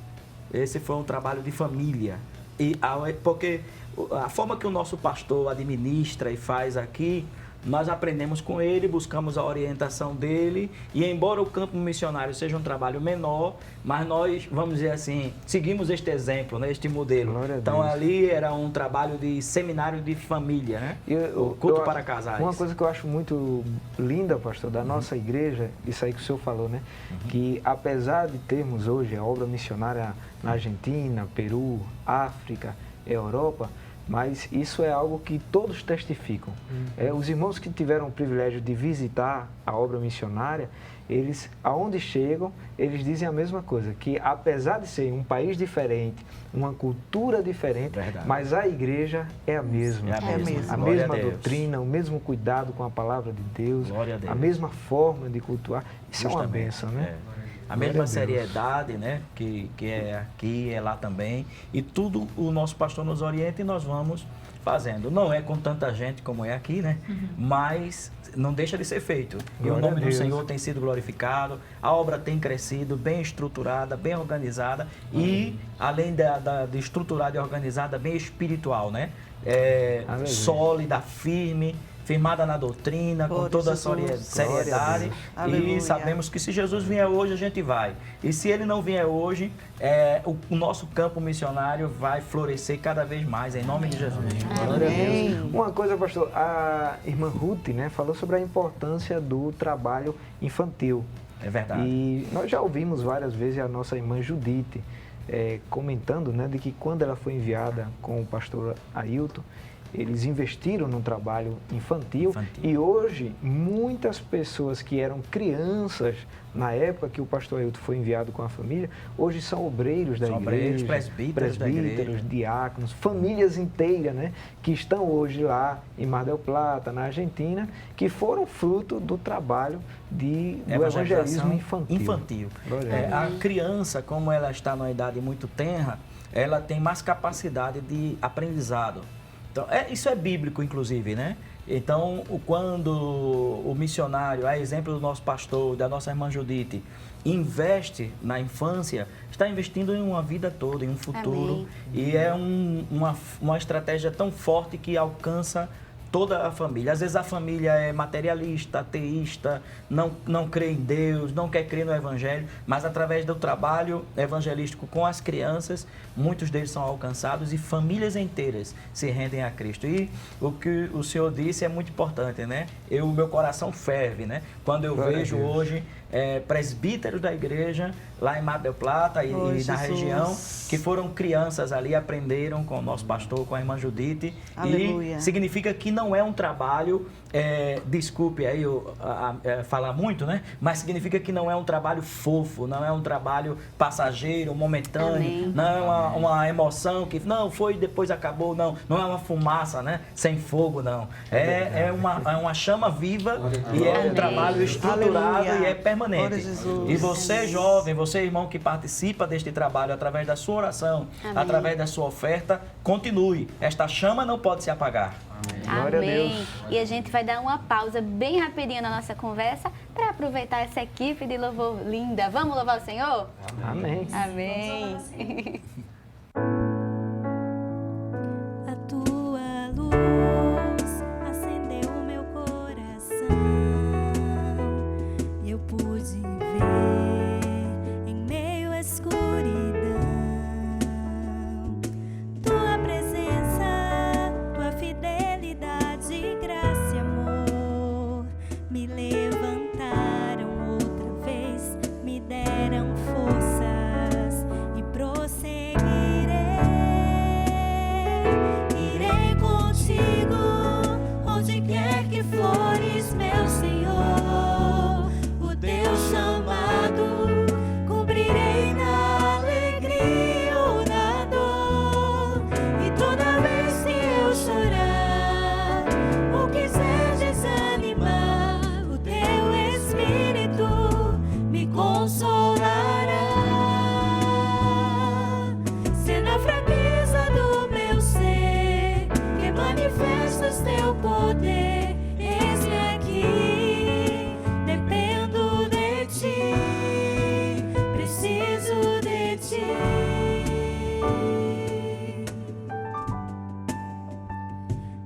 Esse foi um trabalho de família. Porque a forma que o nosso pastor administra e faz aqui, nós aprendemos com ele, buscamos a orientação dele, e embora o campo missionário seja um trabalho menor, mas nós, vamos dizer assim, seguimos este exemplo, né, este modelo. Glória a Então Deus. ali era um trabalho de seminário de família, né? O culto para casais. Uma coisa que eu acho muito linda, pastor, da nossa igreja, isso aí que o senhor falou, né? Que apesar de termos hoje a obra missionária na Argentina, Peru, África, Europa, mas isso é algo que todos testificam. Os irmãos que tiveram o privilégio de visitar a obra missionária, eles, aonde chegam, eles dizem a mesma coisa, que apesar de ser um país diferente, uma cultura diferente, Verdade. mas a igreja é a mesma. É a mesma. A Glória mesma a Deus. doutrina, o mesmo cuidado com a palavra de Deus, Glória a Deus. mesma forma de cultuar. Isso é uma Justamente, bênção, né? A Glória mesma a Deus. seriedade, né? Que é aqui, é lá também. E tudo o nosso pastor nos orienta e nós vamos fazendo. Não é com tanta gente como é aqui, né? Mas não deixa de ser feito. E Glória o nome a do Deus. Senhor tem sido glorificado, a obra tem crescido, bem estruturada, bem organizada e, além de estruturada e organizada, bem espiritual, né? Aleluia. Sólida, firme, firmada na doutrina, com Glória a toda a Jesus. seriedade. Glória a Deus. E Aleluia. sabemos que se Jesus vier hoje, a gente vai. E se ele não vier hoje, o nosso campo missionário vai florescer cada vez mais, em nome de Jesus. Glória a Deus. Amém. Uma coisa, pastor, a irmã Ruth, né, falou sobre a importância do trabalho infantil. É verdade. E nós já ouvimos várias vezes a nossa irmã Judite comentando, né, de que quando ela foi enviada com o pastor Ailton, eles investiram no trabalho infantil e hoje muitas pessoas que eram crianças na época que o pastor Ailton foi enviado com a família, hoje são obreiros da igreja, presbíteros da igreja. diáconos, famílias inteiras, né, que estão hoje lá em Mar del Plata, na Argentina, que foram fruto do trabalho do evangelismo infantil. Glória a Deus. A criança, como ela está numa idade muito tenra, ela tem mais capacidade de aprendizado. Então, isso é bíblico, inclusive, né? Então, quando o missionário, a exemplo do nosso pastor, da nossa irmã Judite, investe na infância, está investindo em uma vida toda, em um futuro. Amém. E é uma estratégia tão forte que alcança toda a família. Às vezes a família é materialista, ateísta, não crê em Deus, não quer crer no Evangelho, mas através do trabalho evangelístico com as crianças, muitos deles são alcançados e famílias inteiras se rendem a Cristo. E o que o senhor disse é muito importante, né? Meu coração ferve, né? Quando eu vejo hoje presbíteros da igreja lá em Mar del Plata e na região, que foram crianças ali, aprenderam com o nosso pastor, com a irmã Judite. Aleluia. E significa que não é um trabalho, desculpe aí falar muito, né? Mas significa que não é um trabalho fofo, não é um trabalho passageiro, momentâneo, amém, não é uma emoção que não foi e depois acabou, não é uma fumaça, né? Sem fogo, não. É uma chama viva e é um trabalho estruturado, aleluia, e é permanente. E você, jovem, você, irmão, que participa deste trabalho através da sua oração, amém, através da sua oferta, continue. Esta chama não pode se apagar. Amém. E a gente vai dar uma pausa bem rapidinho na nossa conversa para aproveitar essa equipe de louvor linda. Vamos louvar o Senhor? Amém. Amém. A tua luz acendeu o meu coração e eu pude ver em meio à escuridão tua presença, tua fidelidade, graça e amor me levantaram outra vez, me deram forças e prosseguirei. Irei contigo onde quer que fores, meu Senhor. O teu chamado cumprirei na alegria ou na dor. E toda vez que eu chorar ou quiser desanimar, o teu Espírito me consolará. Se na fraqueza do meu ser que manifestas teu poder, eis-me aqui, dependo de ti, preciso de ti.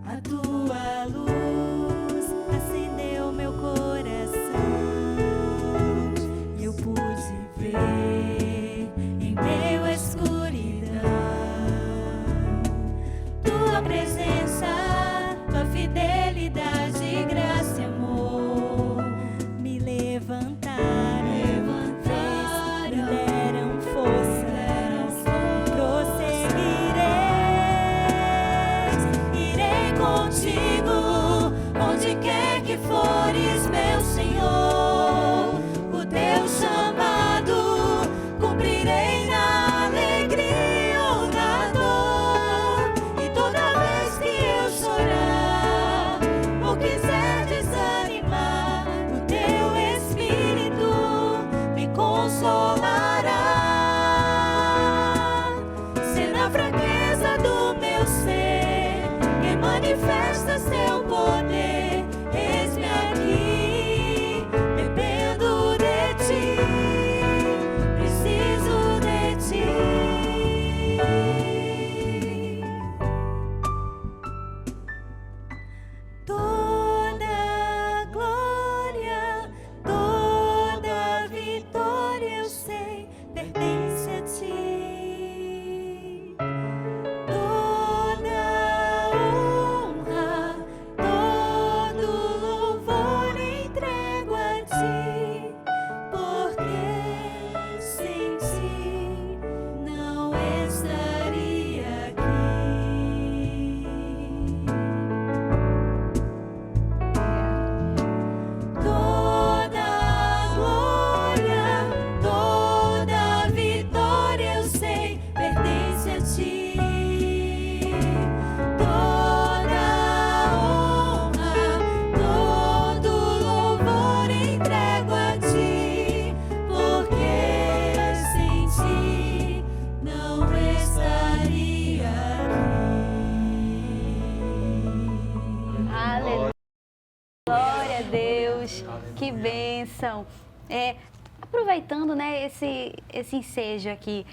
A tua luz acendeu meu coração e eu pude ver em meio à escuridão tua presença, tua fidelidade, graça e amor me levantaram, me deram forças, prosseguirei. Irei contigo onde quer que fores, meu Senhor. O teu chamado cumprirei na alegria ou na dor. E toda vez que eu chorar ou quiser desanimar, o teu Espírito me consolará. Se na fraqueza do meu ser que manifestas teu poder, eis-me aqui, dependo de ti, preciso de ti. Toda glória, toda vitória, eu sei, pertence a ti. Toda honra, toda Que bênção. Aproveitando, né, esse ensejo aqui,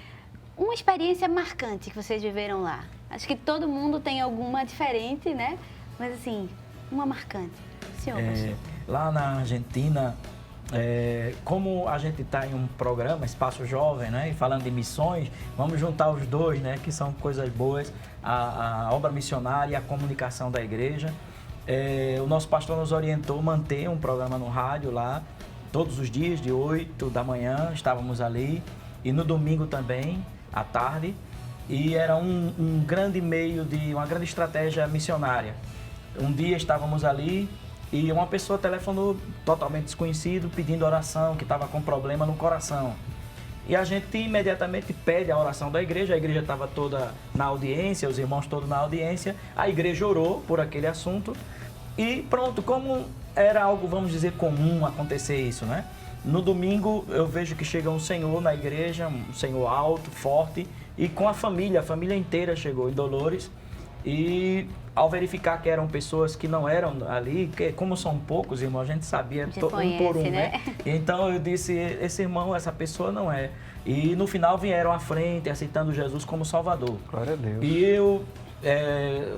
uma experiência marcante que vocês viveram lá. Acho que todo mundo tem alguma diferente, né? Mas assim, uma marcante. Senhor, lá na Argentina, como a gente está em um programa, Espaço Jovem, né, e falando de missões, vamos juntar os dois, né, que são coisas boas, a obra missionária e a comunicação da igreja. O nosso pastor nos orientou a manter um programa no rádio lá, todos os dias, de 8 da manhã, estávamos ali, e no domingo também, à tarde, e era um grande meio uma grande estratégia missionária. Um dia estávamos ali e uma pessoa telefonou totalmente desconhecido, pedindo oração, que estava com problema no coração. E a gente imediatamente pede a oração da igreja, a igreja estava toda na audiência, os irmãos todos na audiência, a igreja orou por aquele assunto e pronto, como era algo, vamos dizer, comum acontecer isso, né? No domingo eu vejo que chega um senhor na igreja, um senhor alto, forte, e com a família inteira chegou em Dolores, e ao verificar que eram pessoas que não eram ali, que como são poucos, irmão, a gente sabia um por um, né? Então eu disse, esse irmão, essa pessoa não é. E no final vieram à frente, aceitando Jesus como Salvador. Glória a Deus. E eu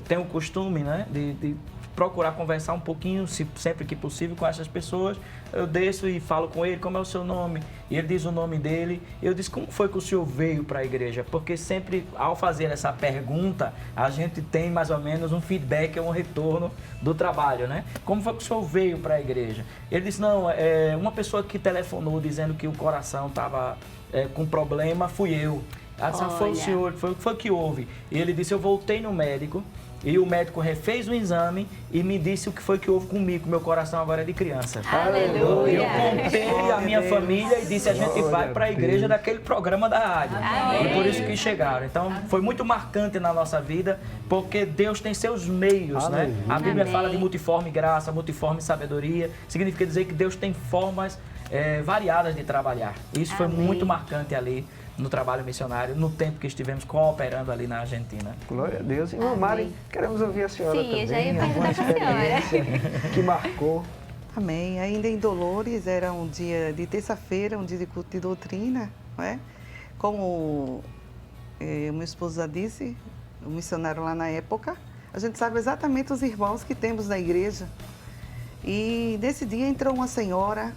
tenho o costume, né, de procurar conversar um pouquinho, sempre que possível, com essas pessoas. Eu desço e falo com ele, como é o seu nome? E ele diz o nome dele. Eu disse, como foi que o senhor veio para a igreja? Porque sempre, ao fazer essa pergunta, a gente tem mais ou menos um feedback, um retorno do trabalho, né? Como foi que o senhor veio para a igreja? Ele disse, não, uma pessoa que telefonou dizendo que o coração estava com problema, fui eu. Foi o senhor, foi que houve. E ele disse, eu voltei no médico, e o médico refez o exame e me disse o que foi que houve comigo. Meu coração agora é de criança. Aleluia! Eu contei a minha família e disse, a gente vai para a igreja daquele programa da rádio. E por isso que chegaram. Então, foi muito marcante na nossa vida, porque Deus tem seus meios, né? A Bíblia fala de multiforme graça, multiforme sabedoria. Significa dizer que Deus tem formas variadas de trabalhar. Isso foi muito marcante ali no trabalho missionário, no tempo que estivemos cooperando ali na Argentina. Glória a Deus. Irmã Mari, queremos ouvir a senhora também. Eu já ia alguma perguntar para a experiência que marcou. Amém. Ainda em Dolores, era um dia de terça-feira, um dia de culto de doutrina, não é? Como o meu esposo já disse, o missionário lá na época, a gente sabe exatamente os irmãos que temos na igreja. E nesse dia entrou uma senhora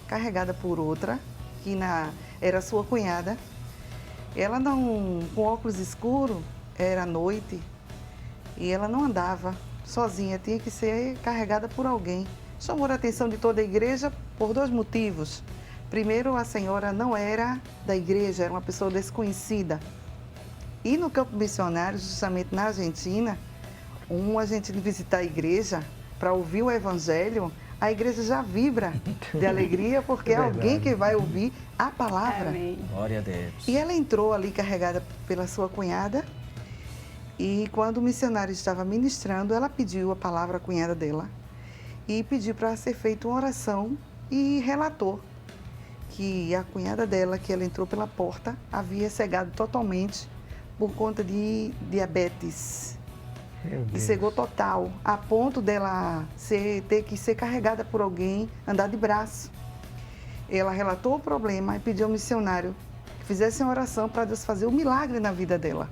carregada por outra, que era sua cunhada. Ela não, com óculos escuros, era noite, e ela não andava sozinha, tinha que ser carregada por alguém. Chamou a atenção de toda a igreja por 2 motivos. Primeiro, a senhora não era da igreja, era uma pessoa desconhecida. E no campo missionário, justamente na Argentina, a gente visitar a igreja para ouvir o evangelho, a igreja já vibra de alegria, porque é alguém que vai ouvir a palavra. Amém. Glória a Deus. E ela entrou ali carregada pela sua cunhada, e quando o missionário estava ministrando, ela pediu a palavra à cunhada dela e pediu para ser feita uma oração, e relatou que a cunhada dela, que ela entrou pela porta, havia cegado totalmente por conta de diabetes. E cegou total, a ponto dela ter que ser carregada por alguém, andar de braço. Ela relatou o problema e pediu ao missionário que fizesse uma oração para Deus fazer um milagre na vida dela.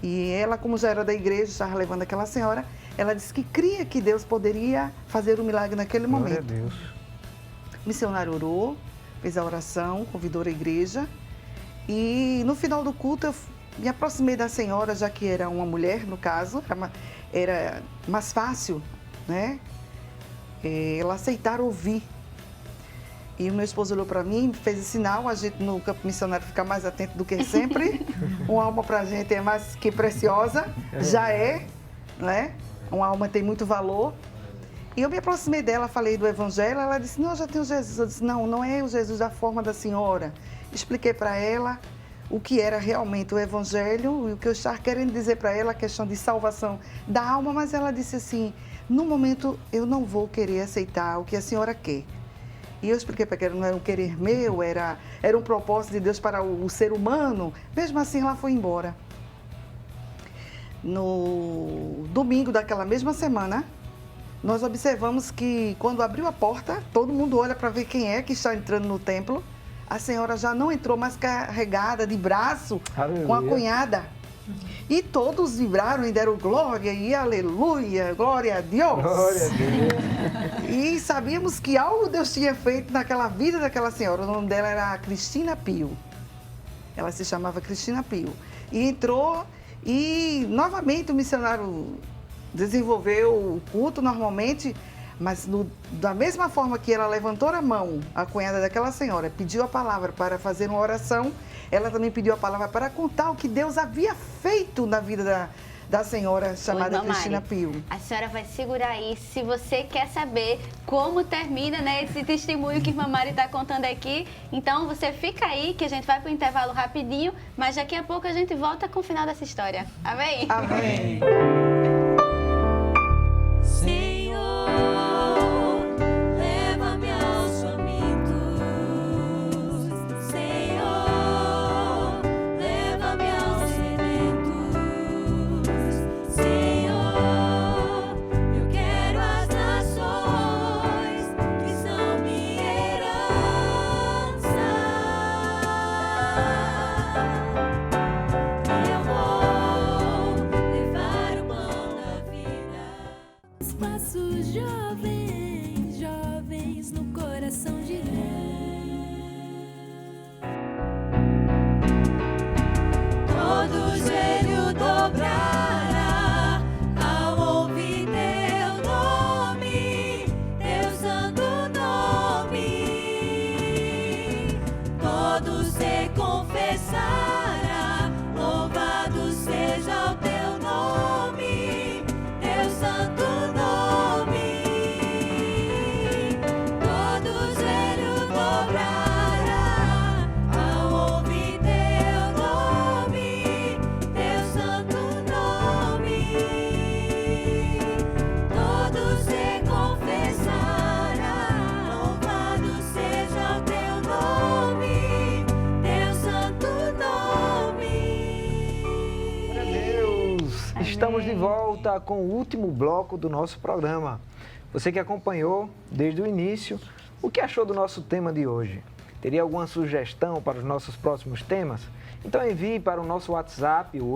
E ela, como já era da igreja, estava levando aquela senhora, ela disse que cria que Deus poderia fazer um milagre naquele momento. Glória a Deus. O missionário orou, fez a oração, convidou a igreja, e no final do culto eu me aproximei da senhora, já que era uma mulher, no caso, era mais fácil, né? Ela aceitar ouvir. E o meu esposo olhou para mim, fez esse sinal, a gente no campo missionário fica mais atento do que sempre. Uma alma para a gente é mais que preciosa, já é, né? Uma alma tem muito valor. E eu me aproximei dela, falei do evangelho, ela disse, não, eu já tenho Jesus. Eu disse, não, não é o Jesus da forma da senhora. Expliquei para ela o que era realmente o evangelho e o que eu estava querendo dizer para ela, a questão de salvação da alma, mas ela disse assim, no momento eu não vou querer aceitar o que a senhora quer. E eu expliquei para ela que não era um querer meu, era um propósito de Deus para o ser humano. Mesmo assim, ela foi embora. No domingo daquela mesma semana, nós observamos que quando abriu a porta, todo mundo olha para ver quem é que está entrando no templo. A senhora já não entrou mais carregada de braço Aleluia. com a cunhada. E todos vibraram e deram glória e aleluia, glória a Deus. Glória a Deus. E sabíamos que algo Deus tinha feito naquela vida daquela senhora. O nome dela era Cristina Pio. Ela se chamava Cristina Pio. E entrou e novamente o missionário desenvolveu o culto normalmente, mas da mesma forma que ela levantou a mão, a cunhada daquela senhora, pediu a palavra para fazer uma oração, ela também pediu a palavra para contar o que Deus havia feito na vida da senhora chamada Cristina Pio. A senhora vai segurar aí, se você quer saber como termina, né, esse testemunho que a irmã Mari está contando aqui. Então você fica aí que a gente vai para o intervalo rapidinho, mas daqui a pouco a gente volta com o final dessa história. Amém? Amém. Senhor, leva-me aos famintos. Senhor, leva-me aos sedentos. Senhor, eu quero as nações que são minha herança. Eu vou levar o pão da vida. Passos jovens, jovens no coração de todo joelho dobrará ao ouvir teu nome, teu santo nome. Todo se confessará, louvado seja o teu nome, teu santo nome. Todo joelho dobrará ao ouvir teu nome, teu santo nome. Todo se confessará, louvado seja o teu nome, teu santo nome. Glória a Deus! Estamos de volta com o último bloco do nosso programa. Você que acompanhou desde o início, o que achou do nosso tema de hoje? Teria alguma sugestão para os nossos próximos temas? Então envie para o nosso WhatsApp, o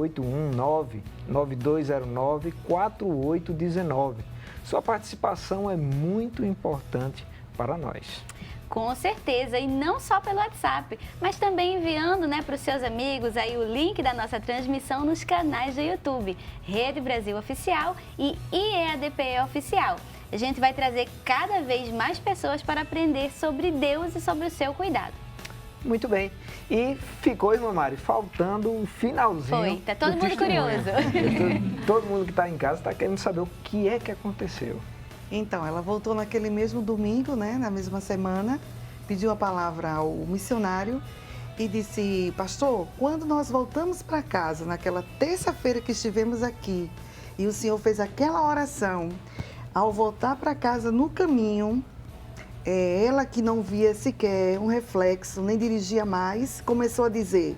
819-9209-4819. Sua participação é muito importante para nós. Com certeza, e não só pelo WhatsApp, mas também enviando, né, para os seus amigos aí o link da nossa transmissão nos canais do YouTube, Rede Brasil Oficial e IEADPE Oficial. A gente vai trazer cada vez mais pessoas para aprender sobre Deus e sobre o seu cuidado. Muito bem. E ficou, irmã Mari, faltando um finalzinho. Foi, tá todo do mundo testemunho. curioso. Todo mundo que está em casa está querendo saber o que é que aconteceu. Então, ela voltou naquele mesmo domingo, né, na mesma semana, pediu a palavra ao missionário e disse: pastor, quando nós voltamos para casa, naquela terça-feira que estivemos aqui, e o senhor fez aquela oração, ao voltar para casa no caminho, ela que não via sequer um reflexo, nem dirigia mais, começou a dizer: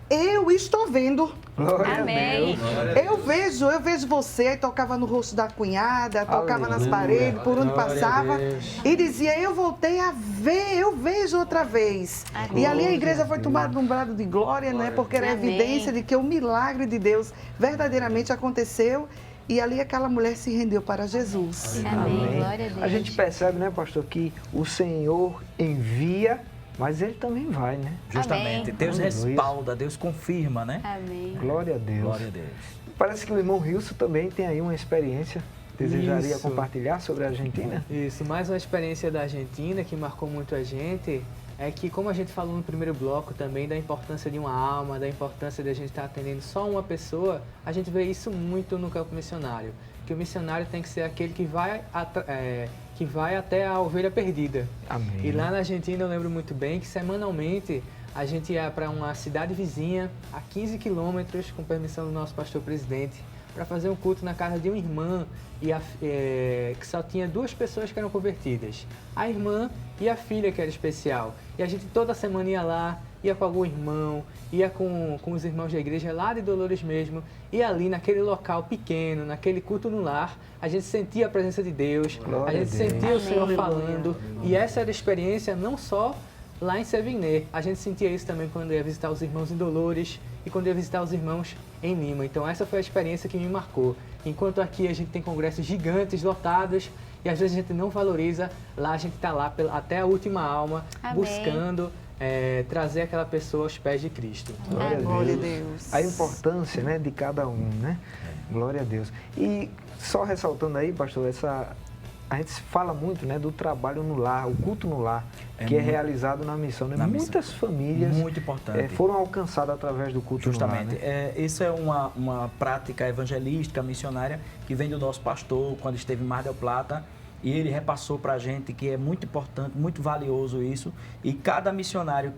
eu estou vendo. Glória Amém. a Deus. Eu vejo você. Aí tocava no rosto da cunhada, tocava nas paredes, por onde passava. E dizia: eu voltei a ver, eu vejo outra vez. Amém. E ali a igreja foi tomada num brado de glória, né? Porque era Amém. evidência de que o milagre de Deus verdadeiramente aconteceu. E ali aquela mulher se rendeu para Jesus. Amém. Glória a Deus. A gente percebe, né, pastor, que o Senhor envia, mas Ele também vai, né? Justamente. Amém. Deus Aleluia. respalda, Deus confirma, né? Amém. Glória a Deus. Glória a Deus. Parece que o irmão Rilson também tem aí uma experiência. Desejaria Isso. compartilhar sobre a Argentina? Isso, mais uma experiência da Argentina que marcou muito a gente é que, como a gente falou no primeiro bloco também, da importância de uma alma, da importância de a gente estar atendendo só uma pessoa, a gente vê isso muito no campo missionário. Que o missionário tem que ser aquele que vai até a ovelha perdida. Amém. E lá na Argentina eu lembro muito bem que semanalmente a gente ia para uma cidade vizinha, a 15 quilômetros, com permissão do nosso pastor presidente, para fazer um culto na casa de uma irmã que só tinha 2 pessoas que eram convertidas, a irmã e a filha, que era especial. E a gente toda semana ia lá, ia com algum irmão, ia com os irmãos da igreja lá de Dolores mesmo, e ali naquele local pequeno, naquele culto no lar, a gente sentia a presença de Deus, a gente sentia o Senhor falando, e essa era a experiência não só lá em Sévigné, a gente sentia isso também quando ia visitar os irmãos em Dolores e quando ia visitar os irmãos em Lima. Então essa foi a experiência que me marcou. Enquanto aqui a gente tem congressos gigantes, lotados, e às vezes a gente não valoriza, lá a gente está lá até a última alma, Amém. buscando trazer aquela pessoa aos pés de Cristo. Glória a Deus. A importância, né, de cada um, né? Glória a Deus. E só ressaltando aí, pastor, a gente fala muito, né, do trabalho no lar, o culto no lar, que é realizado na missão. Né? Muitas famílias muito importante. Foram alcançadas através do culto Justamente. no lar. Né? Isso é uma prática evangelística, missionária, que vem do nosso pastor, quando esteve em Mar del Plata, e ele repassou para a gente que é muito importante, muito valioso isso, e cada missionário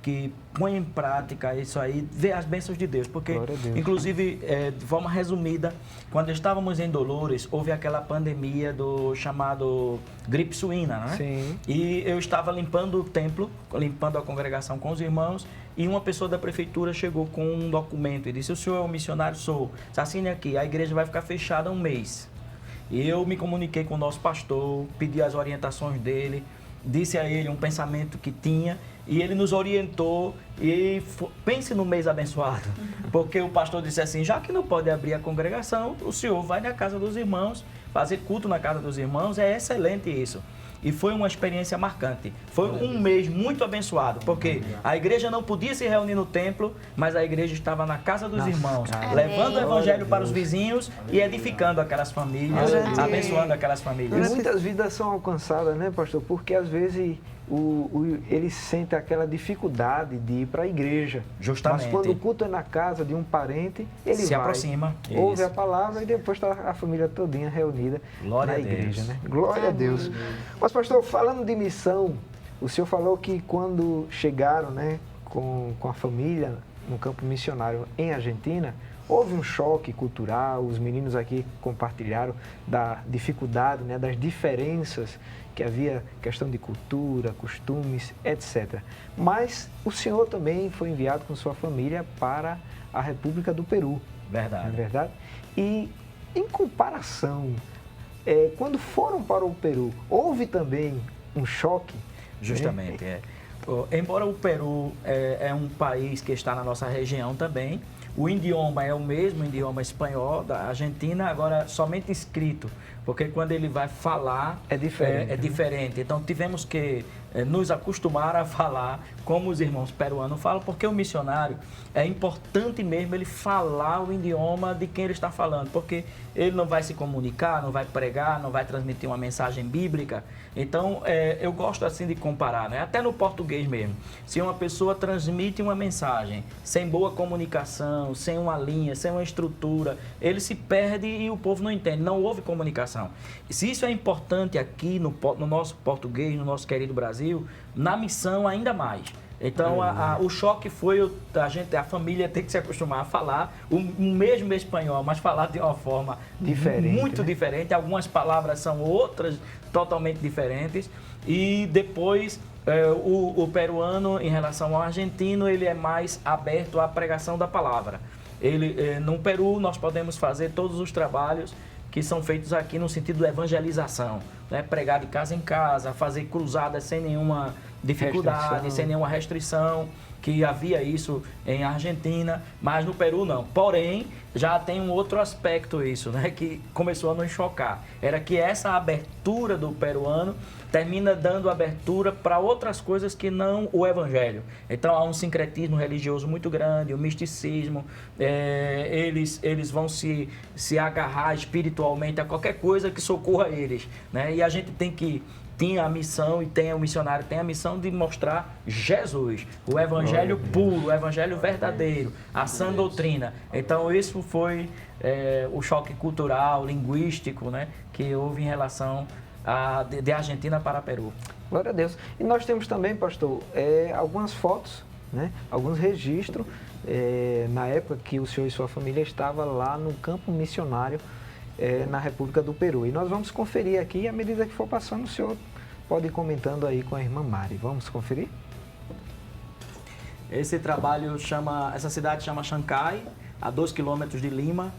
que põe em prática isso aí, vê as bênçãos de Deus, porque, Deus. inclusive, de forma resumida, quando estávamos em Dolores, houve aquela pandemia do chamado gripe suína, né? Sim. E eu estava limpando o templo, limpando a congregação com os irmãos, e uma pessoa da prefeitura chegou com um documento e disse: o senhor é um missionário? Sou. Assine aqui, a igreja vai ficar fechada 1 mês. E eu me comuniquei com o nosso pastor, pedi as orientações dele, disse a ele um pensamento que tinha, e ele nos orientou, e pense no mês abençoado, porque o pastor disse assim: já que não pode abrir a congregação, o senhor vai na casa dos irmãos, fazer culto na casa dos irmãos, é excelente isso. E foi uma experiência marcante. Foi um mês muito abençoado, porque a igreja não podia se reunir no templo, mas a igreja estava na casa dos irmãos, levando o evangelho para os vizinhos e edificando aquelas famílias, abençoando aquelas famílias. E muitas vidas são alcançadas, né, pastor? Porque às vezes eles sentem aquela dificuldade de ir para a igreja. Justamente. Mas quando o culto é na casa de um parente, ele se aproxima, ouve a palavra e depois está a família todinha reunida na igreja, né? Glória a Deus. Mas, pastor, falando de missão, o senhor falou que quando chegaram, né, com a família no campo missionário em Argentina, houve um choque cultural, os meninos aqui compartilharam da dificuldade, né, das diferenças que havia, questão de cultura, costumes, etc. Mas o senhor também foi enviado com sua família para a República do Peru. Verdade. Não é verdade? E, em comparação, quando foram para o Peru, houve também um choque? Justamente, Embora o Peru é um país que está na nossa região também, o idioma é o mesmo idioma espanhol da Argentina, agora somente escrito, porque quando ele vai falar é diferente. É diferente. Então tivemos que nos acostumar a falar como os irmãos peruanos falam, porque o missionário é importante mesmo ele falar o idioma de quem ele está falando, porque ele não vai se comunicar, não vai pregar, não vai transmitir uma mensagem bíblica. Então eu gosto assim de comparar, né? Até no português mesmo. Se uma pessoa transmite uma mensagem sem boa comunicação, sem uma linha, sem uma estrutura, ele se perde e o povo não entende, não houve comunicação. E se isso é importante aqui no nosso português, no nosso querido Brasil, na missão ainda mais. Então o choque foi a família ter que se acostumar a falar o mesmo espanhol, mas falar de uma forma muito diferente. Algumas palavras são outras totalmente diferentes. E depois o peruano, em relação ao argentino, ele é mais aberto à pregação da palavra. No Peru nós podemos fazer todos os trabalhos que são feitos aqui no sentido de evangelização, né? Pregar de casa em casa, fazer cruzadas sem nenhuma dificuldade, sem nenhuma restrição, que havia isso em Argentina, mas no Peru não. Porém, já tem um outro aspecto isso, né, que começou a nos chocar. Era que essa abertura do peruano termina dando abertura para outras coisas que não o evangelho. Então há um sincretismo religioso muito grande, o misticismo, eles vão se agarrar espiritualmente a qualquer coisa que socorra eles, né? E a gente tinha a missão, o missionário tem a missão de mostrar Jesus, o evangelho puro, o evangelho verdadeiro, a sã doutrina. Então isso foi o choque cultural, linguístico, né, que houve em relação de Argentina para Peru. Glória a Deus. E nós temos também, pastor, algumas fotos, né, alguns registros na época que o senhor e sua família estavam lá no campo missionário na República do Peru. E nós vamos conferir aqui, à medida que for passando, o senhor pode ir comentando aí com a irmã Mari. Vamos conferir? Esse trabalho essa cidade chama Chancay, a 2 quilômetros de Lima.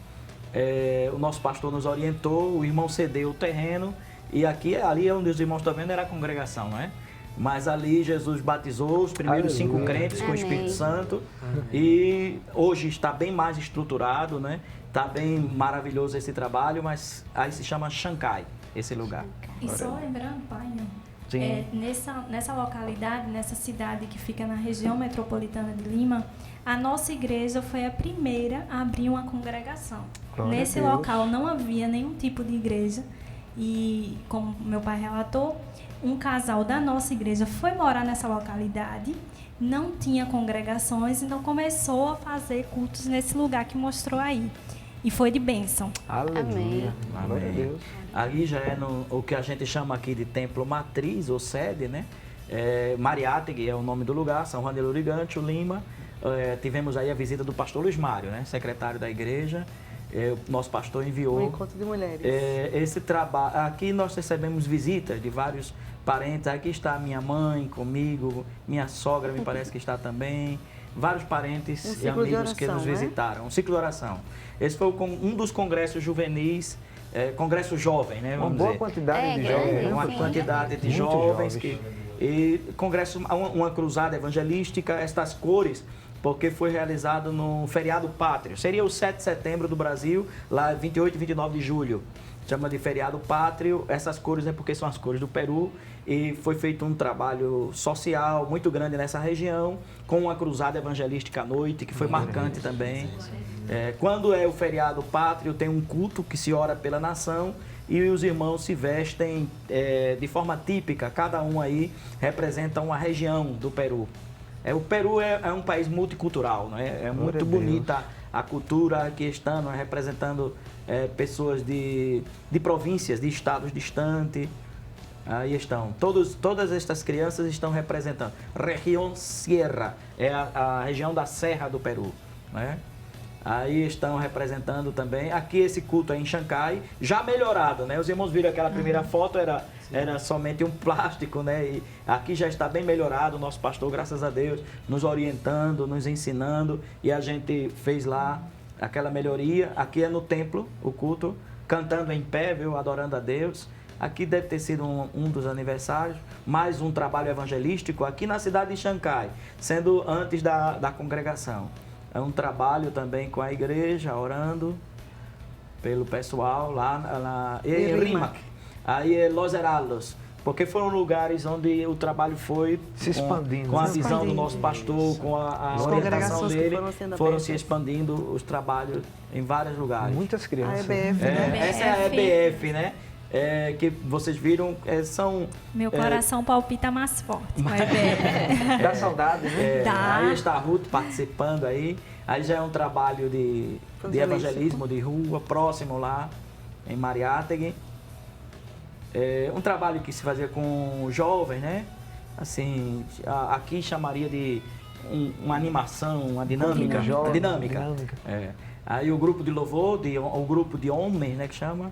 O nosso pastor nos orientou, o irmão cedeu o terreno e ali onde os irmãos estão vendo era a congregação, não é? Mas ali Jesus batizou os primeiros 5 crentes com o Espírito Santo e hoje está bem mais estruturado, né? Está bem maravilhoso esse trabalho, mas aí se chama Chancay, esse lugar. E só lembrando, pai, né? Sim. Nessa localidade, nessa cidade que fica na região metropolitana de Lima, a nossa igreja foi a primeira a abrir uma congregação. Glória Nesse a Deus. local não havia nenhum tipo de igreja e, como meu pai relatou, um casal da nossa igreja foi morar nessa localidade, não tinha congregações, então começou a fazer cultos nesse lugar que mostrou aí. E foi de bênção. Aleluia. Glória a Deus. Ali já é o que a gente chama aqui de templo matriz ou sede, né? Mariátegui é o nome do lugar, São Juan de Lurigancho, Lima. Tivemos aí a visita do pastor Luiz Mário, né? Secretário da igreja. Nosso pastor enviou Um encontro de mulheres. esse trabalho. Aqui nós recebemos visitas de vários parentes. Aqui está minha mãe comigo, minha sogra me parece que está também. Vários parentes e amigos que nos visitaram. Um ciclo de oração. Esse foi um dos congressos juvenis, congresso jovem, né? Uma boa quantidade de grande, jovens. Uma sim. quantidade de Muito jovens. jovens. E congresso, uma cruzada evangelística, estas cores, porque foi realizado no feriado pátrio. Seria o 7 de setembro do Brasil, lá 28 e 29 de julho. Chama de feriado pátrio. Essas cores é porque são as cores do Peru. E foi feito um trabalho social muito grande nessa região, com uma cruzada evangelística à noite, que foi marcante também. Quando é o feriado pátrio, tem um culto que se ora pela nação e os irmãos se vestem de forma típica, cada um aí representa uma região do Peru. O Peru é um país multicultural, não é? É muito bonita a cultura aqui estando, representando pessoas de províncias, de estados distantes. Aí estão, todas estas crianças estão representando. Região Sierra, é a região da Serra do Peru, né? Aí estão representando também. Aqui esse culto é em Chancay, já melhorado, né? Os irmãos viram aquela primeira foto, era somente um plástico, né? E aqui já está bem melhorado, o nosso pastor, graças a Deus, nos orientando, nos ensinando. E a gente fez lá aquela melhoria. Aqui é no templo, o culto, cantando em pé, viu? Adorando a Deus. Aqui deve ter sido um dos aniversários, mais um trabalho evangelístico aqui na cidade de Chancay, sendo antes da congregação. É um trabalho também com a igreja, orando pelo pessoal lá em Rimac. Aí é Los Heraldos, porque foram lugares onde o trabalho foi se expandindo. Com a visão do nosso pastor, com a orientação dele, foram se expandindo os trabalhos em vários lugares. Muitas crianças. A EBF, né? Essa é a EBF, né? Que vocês viram, são... Meu coração palpita mais forte. Vai ver. Dá saudade, né? Dá. Aí está a Ruth participando aí. Aí já é um trabalho de evangelismo de rua, próximo lá, em Mariátegui. Um trabalho que se fazia com jovens, né? Assim, aqui chamaria de uma animação, uma dinâmica. Dinâmica. Aí o grupo de louvor, o grupo de homens, né, que chama.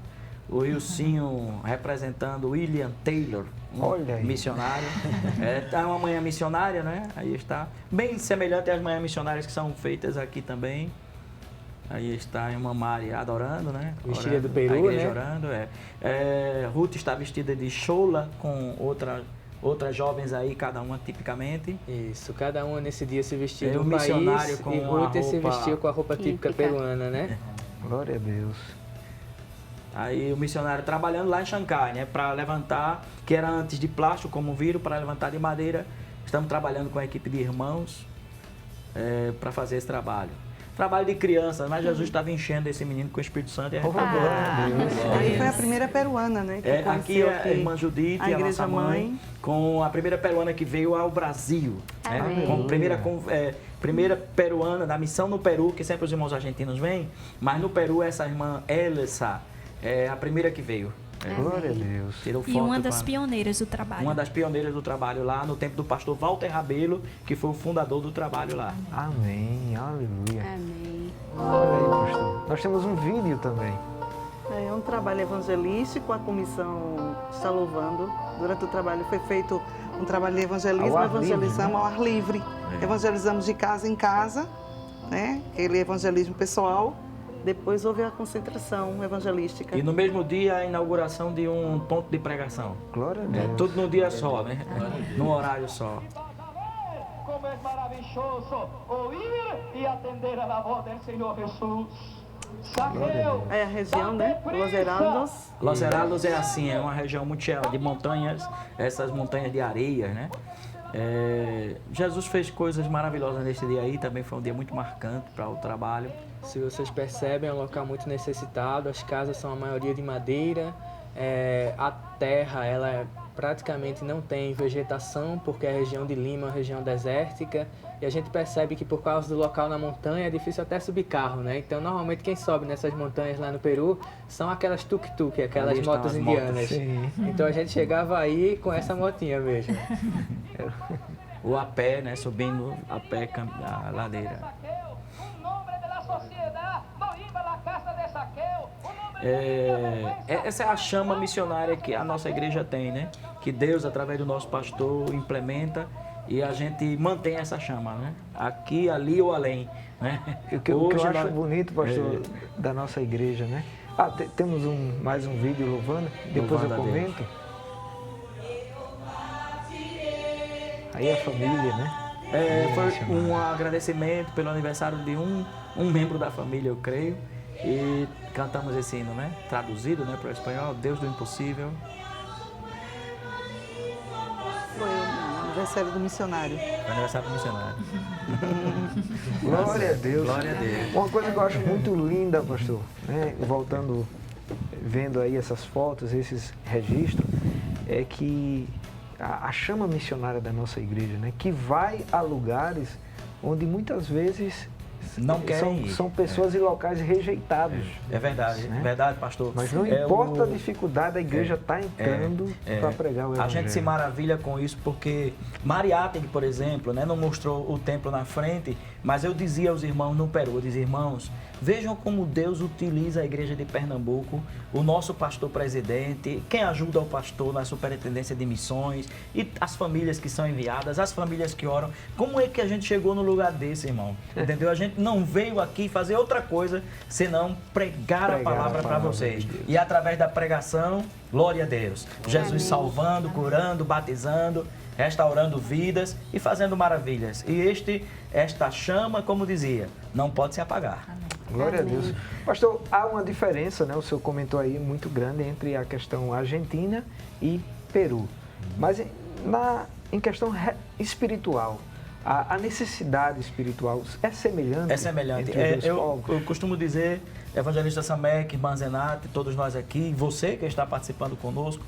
O Ilcinho representando William Taylor, missionário. É uma manhã missionária, né? Aí está. Bem semelhante às manhãs missionárias que são feitas aqui também. Aí está a irmã Mari adorando, né? Vestida do Peru, a igreja né? orando, Ruth está vestida de chola com outras jovens aí, cada uma tipicamente. Isso, cada uma nesse dia se vestiu de O um missionário país com e a Ruth se roupa vestiu com a roupa típica peruana, né? Glória a Deus. Aí o missionário trabalhando lá em Chancay, né? Para levantar, que era antes de plástico, como viram, para levantar de madeira. Estamos trabalhando com a equipe de irmãos para fazer esse trabalho. Trabalho de crianças, mas Jesus estava enchendo esse menino com o Espírito Santo. E Aí foi a primeira peruana, né? Que aqui é a irmã Judite, a nossa mãe, com a primeira peruana que veio ao Brasil. Né? Com primeira peruana da missão no Peru, que sempre os irmãos argentinos vêm, mas no Peru essa irmã Elsa é a primeira que veio. Glória a Deus. Tirou foto E uma das com a- pioneiras do trabalho. Uma das pioneiras do trabalho lá, no tempo do pastor Walter Rabelo, que foi o fundador do trabalho lá. Amém. Aleluia. Amém. Olha aí, pastor. Nós temos um vídeo também. É um trabalho evangelístico, a comissão está louvando. Durante o trabalho foi feito um trabalho de evangelismo, Ao ar livre, evangelizamos né? ao ar livre. Evangelizamos de casa em casa, né? Aquele evangelismo pessoal. Depois houve a concentração evangelística. E no mesmo dia, a inauguração de um ponto de pregação. Glória a É, Deus. tudo no dia só, né? Num horário só. Como es maravilloso oír y atender a la voz del Señor Jesús. Saqueo, É a região, né? Los Heraldos. Los Heraldos é assim, é uma região muito cheia de montanhas, essas montanhas de areia, né? Jesus fez coisas maravilhosas nesse dia aí, também foi um dia muito marcante para o trabalho. Se vocês percebem, é um local muito necessitado, as casas são a maioria de madeira, a terra ela praticamente não tem vegetação, porque a região de Lima é uma região desértica, e a gente percebe que por causa do local na montanha é difícil até subir carro, né? Então normalmente quem sobe nessas montanhas lá no Peru são aquelas tuk-tuk, aquelas Ali estão motos as indianas. Sim. Então a gente chegava aí com essa motinha mesmo. Ou a pé, né? Subindo a pé a ladeira. un nombre de la sociedad, no iba a la casa de Saqueo. Essa é a chama missionária que a nossa igreja tem, né? Que Deus, através do nosso pastor, implementa e a gente mantém essa chama, né? Aqui, ali ou além, né? O que eu acho nós- bonito, pastor, da nossa igreja, né? Temos mais um vídeo louvando, depois Louvando eu a Deus. comento. Aí a família, né? Foi um agradecimento pelo aniversário de um membro da família, eu creio. E cantamos esse hino, né? Traduzido, né, para o espanhol, Deus do Impossível. Foi o aniversário do missionário. Foi aniversário do missionário. Glória a Deus. Glória a Deus. Uma coisa que eu acho muito linda, pastor, né? Voltando, vendo aí essas fotos, esses registros, é que a chama missionária da nossa igreja, né? Que vai a lugares onde muitas vezes Não querem ir. são pessoas e locais rejeitados. É verdade, Né? verdade, pastor. Mas não É importa o- a dificuldade, a igreja está entrando para pregar o A evangelho. gente se maravilha com isso porque Mariátegui, por exemplo, né, não mostrou o templo na frente, mas eu dizia aos irmãos no Peru, eu dizia, irmãos, vejam como Deus utiliza a igreja de Pernambuco, o nosso pastor presidente, quem ajuda o pastor na superintendência de missões e as famílias que são enviadas, as famílias que oram. Como é que a gente chegou no lugar desse, irmão? Entendeu? A gente não veio aqui fazer outra coisa senão pregar a palavra para vocês. de Deus. E através da pregação, glória a Deus. Jesus salvando, curando, batizando, restaurando vidas e fazendo maravilhas. E esta chama, como dizia, não pode se apagar. Glória a Deus. Pastor, há uma diferença, né? O senhor comentou aí muito grande entre a questão Argentina e Peru. Mas em questão espiritual, a necessidade espiritual é semelhante? É semelhante. Entre os dois Eu povos? costumo dizer, evangelista Samek, irmã Zenate, todos nós aqui, você que está participando conosco,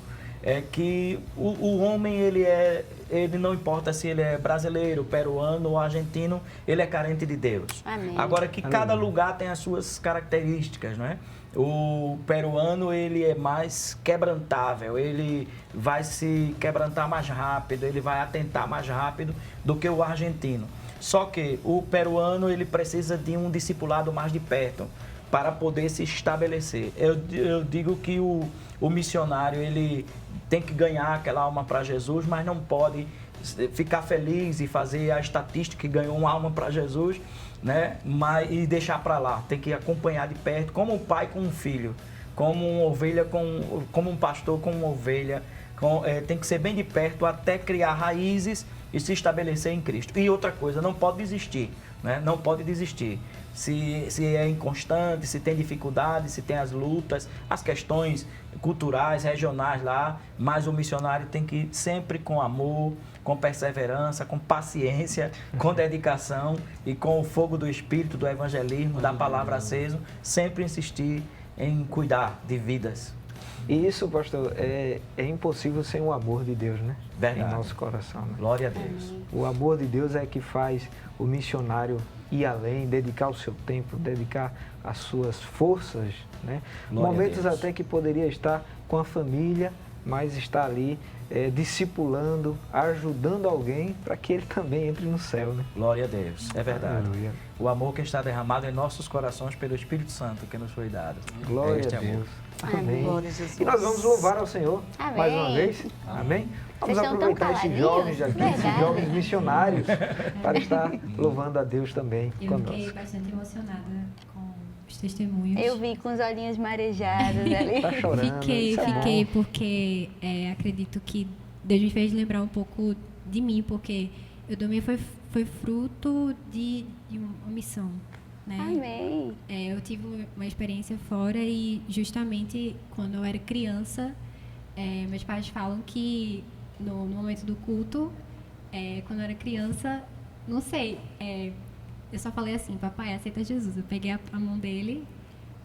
é que o homem, ele não importa se ele é brasileiro, peruano ou argentino, ele é carente de Deus. Amém. Agora que cada lugar tem as suas características, não é? O peruano, ele é mais quebrantável, ele vai se quebrantar mais rápido, ele vai atentar mais rápido do que o argentino. Só que o peruano, ele precisa de um discipulado mais de perto para poder se estabelecer. Eu digo que o missionário, ele tem que ganhar aquela alma para Jesus, mas não pode ficar feliz e fazer a estatística que ganhou uma alma para Jesus, né? E deixar para lá. Tem que acompanhar de perto, como um pai com um filho, como uma ovelha como um pastor com uma ovelha. Tem que ser bem de perto até criar raízes e se estabelecer em Cristo. E outra coisa, não pode desistir, né? Não pode desistir. Se é inconstante, se tem dificuldades, se tem as lutas, as questões culturais, regionais lá, mas o missionário tem que ir sempre com amor, com perseverança, com paciência, com dedicação e com o fogo do Espírito, do evangelismo, da palavra aceso, sempre insistir em cuidar de vidas. E isso, pastor, é impossível sem o amor de Deus, né? Verdade. Em nosso coração. Né? Glória a Deus. O amor de Deus é que faz o missionário ir além, dedicar o seu tempo, dedicar as suas forças, né? Glória a Momentos Deus. até que poderia estar com a família, mas está ali discipulando, ajudando alguém para que ele também entre no céu, né? Glória a Deus, é verdade. Aleluia. O amor que está derramado em nossos corações pelo Espírito Santo que nos foi dado. Glória este a amor. Deus. Amém. Glória a Jesus. E nós vamos louvar ao Senhor Amém. mais uma vez. Amém? Vamos Vocês estão tão aproveitar esses caladinhos? jovens aqui, esses Verdade. jovens missionários, para estar louvando a Deus também Eu conosco. fiquei bastante emocionada com os testemunhos. Eu vi com os olhinhos marejados ali. Tá chorando. Fiquei, isso é bom. porque acredito que Deus me fez lembrar um pouco de mim, porque eu também foi fruto de uma missão, né? Amém. Eu tive uma experiência fora e justamente quando eu era criança, meus pais falam que no momento do culto, quando eu era criança, não sei, eu só falei assim, papai, aceita Jesus. Eu peguei a mão dele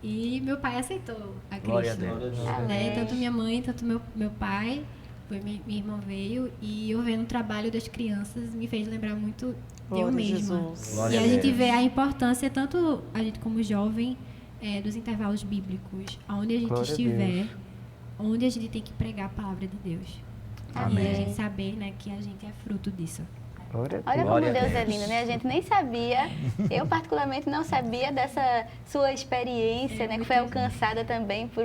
e meu pai aceitou a Cristo. Glória a Deus. Amém. Tanto minha mãe, tanto meu pai, minha irmã veio, e eu vendo o trabalho das crianças me fez lembrar muito de eu Glória a mesma. Jesus. Glória E a a gente Deus. vê a importância, tanto a gente como jovem, dos intervalos bíblicos, aonde a gente Glória a estiver, Deus. onde a gente tem que pregar a palavra de Deus. Amém. E a gente saber, né, que a gente é fruto disso. Glória a Olha Deus. como Glória a Deus é Deus. lindo, né? A gente nem sabia, eu particularmente não sabia dessa sua experiência, né? Que foi alcançada também por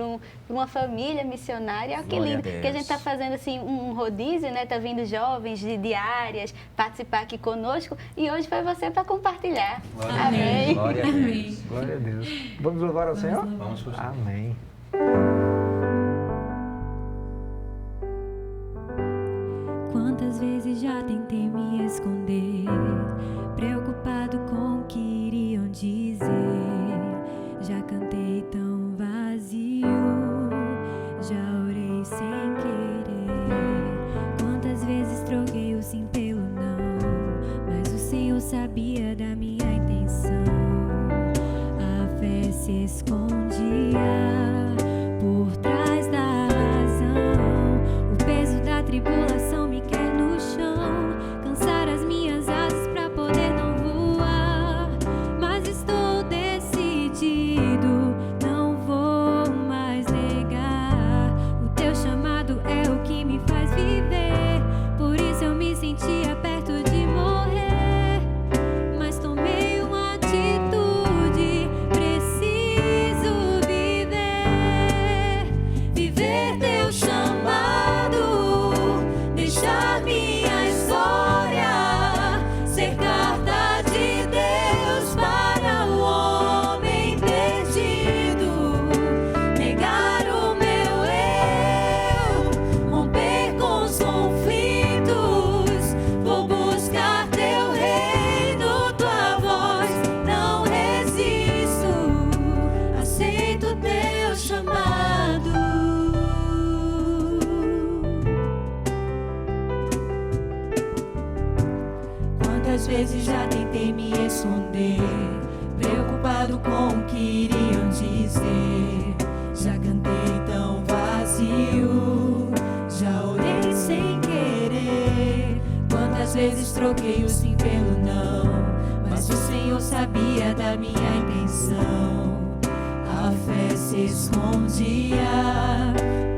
uma família missionária. Olha que Glória a lindo, que a gente está Deus. fazendo assim um rodízio, né? Tá vindo jovens de áreas participar aqui conosco e hoje foi você para compartilhar. Amém. Glória a Deus. Amém. Glória a Deus. Vamos louvar ao Senhor? Vamos continuar. Amém. Quantas vezes já tentei me esconder, preocupado com o que iriam dizer. Já cantei tão vazio, já orei sem querer. Quantas vezes troquei o sim pelo não, mas o Senhor sabia da minha intenção. A fé se escondia por trás da razão. O peso da tribulação me quer no chão, cansar as minhas asas pra poder não voar. Mas estou decidido, não vou mais negar. O teu chamado é o que me faz viver, por isso eu me sentia perto de morrer. Mas tomei uma atitude, preciso viver. Viver teu chamado, deixar minha história ser carta de Deus para o homem perdido. Negar o meu eu, romper com os conflitos. Vou buscar teu reino, tua voz, não resisto. Aceito teu chamado. Quantas vezes já tentei me esconder, preocupado com o que iriam dizer. Já cantei tão vazio, já orei sem querer. Quantas vezes troquei o sim pelo não, mas o Senhor sabia da minha intenção. A fé se escondia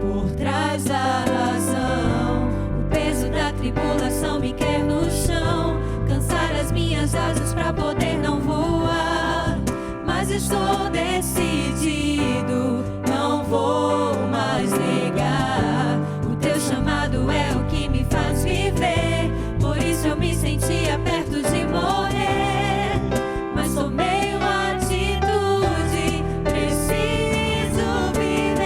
por trás da razão. O peso da tribulação me quer no chão, cansar as minhas asas pra poder não voar. Mas estou decidido, não vou mais negar. O teu chamado é o que me faz viver, por isso eu me sentia perto de morrer. Mas tomei uma atitude, preciso viver.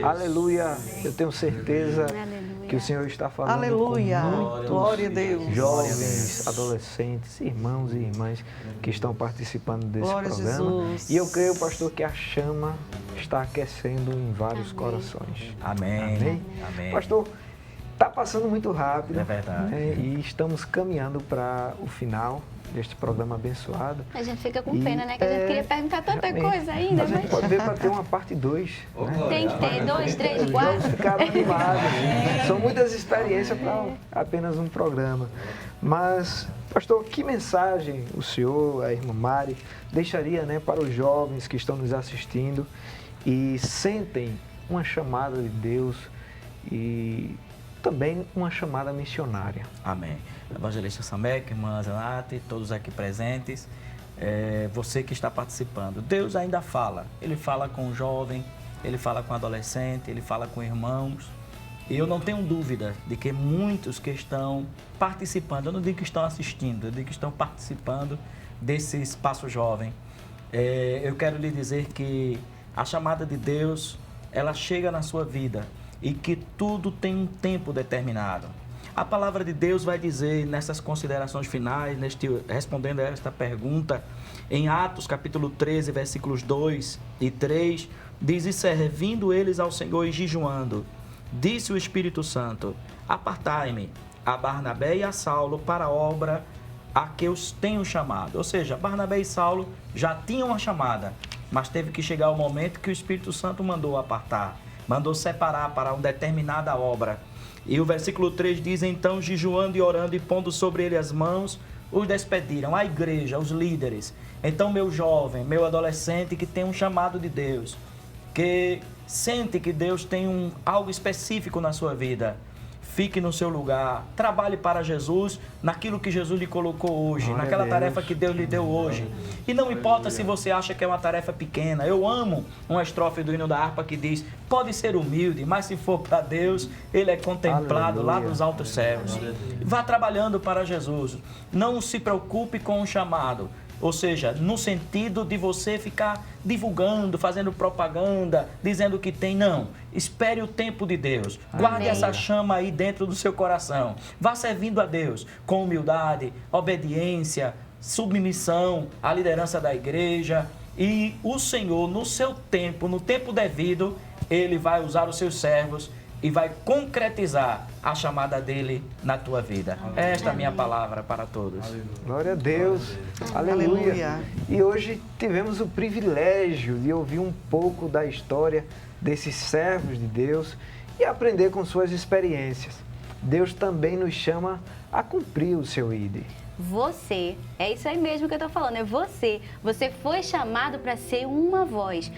Aleluia. Eu tenho certeza Aleluia. que o Senhor está falando Aleluia. com muitos Glória a Deus. jovens, adolescentes, irmãos e irmãs que estão participando desse Glória a programa. Jesus. E eu creio, pastor, que a chama está aquecendo em vários corações. Amém. Amém? Amém. Pastor, está passando muito rápido. É verdade. Né? E estamos caminhando para o final deste programa abençoado. A gente fica com E, pena, né? Que a gente queria perguntar tanta realmente, coisa ainda, a gente mas pode ver para ter uma parte 2. tem que ter 2, 3, Os 4. jovens ficaram animados. São muitas experiências para apenas um programa. Mas, pastor, que mensagem o senhor, a irmã Mari, deixaria, né, para os jovens que estão nos assistindo e sentem uma chamada de Deus e também uma chamada missionária? Amém. Evangelista Samek, irmã Zenate, todos aqui presentes, você que está participando. Deus ainda fala. Ele fala com o jovem, ele fala com o adolescente, ele fala com irmãos. E eu não tenho dúvida de que muitos que estão participando, eu não digo que estão assistindo, eu digo que estão participando desse espaço jovem. Eu quero lhe dizer que a chamada de Deus, ela chega na sua vida e que tudo tem um tempo determinado. A palavra de Deus vai dizer nessas considerações finais, respondendo a esta pergunta, em Atos capítulo 13, versículos 2 e 3, diz: "E servindo eles ao Senhor e jejuando, disse o Espírito Santo: apartai-me a Barnabé e a Saulo para a obra a que os tenho chamado." Ou seja, Barnabé e Saulo já tinham uma chamada, mas teve que chegar o momento que o Espírito Santo mandou apartar, mandou separar para uma determinada obra. E o versículo 3 diz: "Então, jejuando e orando e pondo sobre ele as mãos, os despediram." A igreja, os líderes. Então, meu jovem, meu adolescente que tem um chamado de Deus, que sente que Deus tem algo específico na sua vida, fique no seu lugar, trabalhe para Jesus naquilo que Jesus lhe colocou hoje, Glória naquela a tarefa Deus. que Deus lhe deu hoje. E não importa se você acha que é uma tarefa pequena. Eu amo uma estrofe do hino da harpa que diz: "Pode ser humilde, mas se for para Deus, Ele é contemplado lá Aleluia. nos altos céus." Vá trabalhando para Jesus. Não se preocupe com o chamado. Ou seja, no sentido de você ficar divulgando, fazendo propaganda, dizendo que tem. Não. Espere o tempo de Deus. Guarde Amém. essa chama aí dentro do seu coração. Vá servindo a Deus com humildade, obediência, submissão à liderança da igreja. E o Senhor, no seu tempo, no tempo devido, Ele vai usar os seus servos e vai concretizar a chamada dele na tua vida. Esta é a minha palavra para todos. Glória a Deus. Aleluia. Aleluia. E hoje tivemos o privilégio de ouvir um pouco da história desses servos de Deus e aprender com suas experiências. Deus também nos chama a cumprir o seu ID. Você, é isso aí mesmo que eu tô falando, é você. Você foi chamado para ser uma voz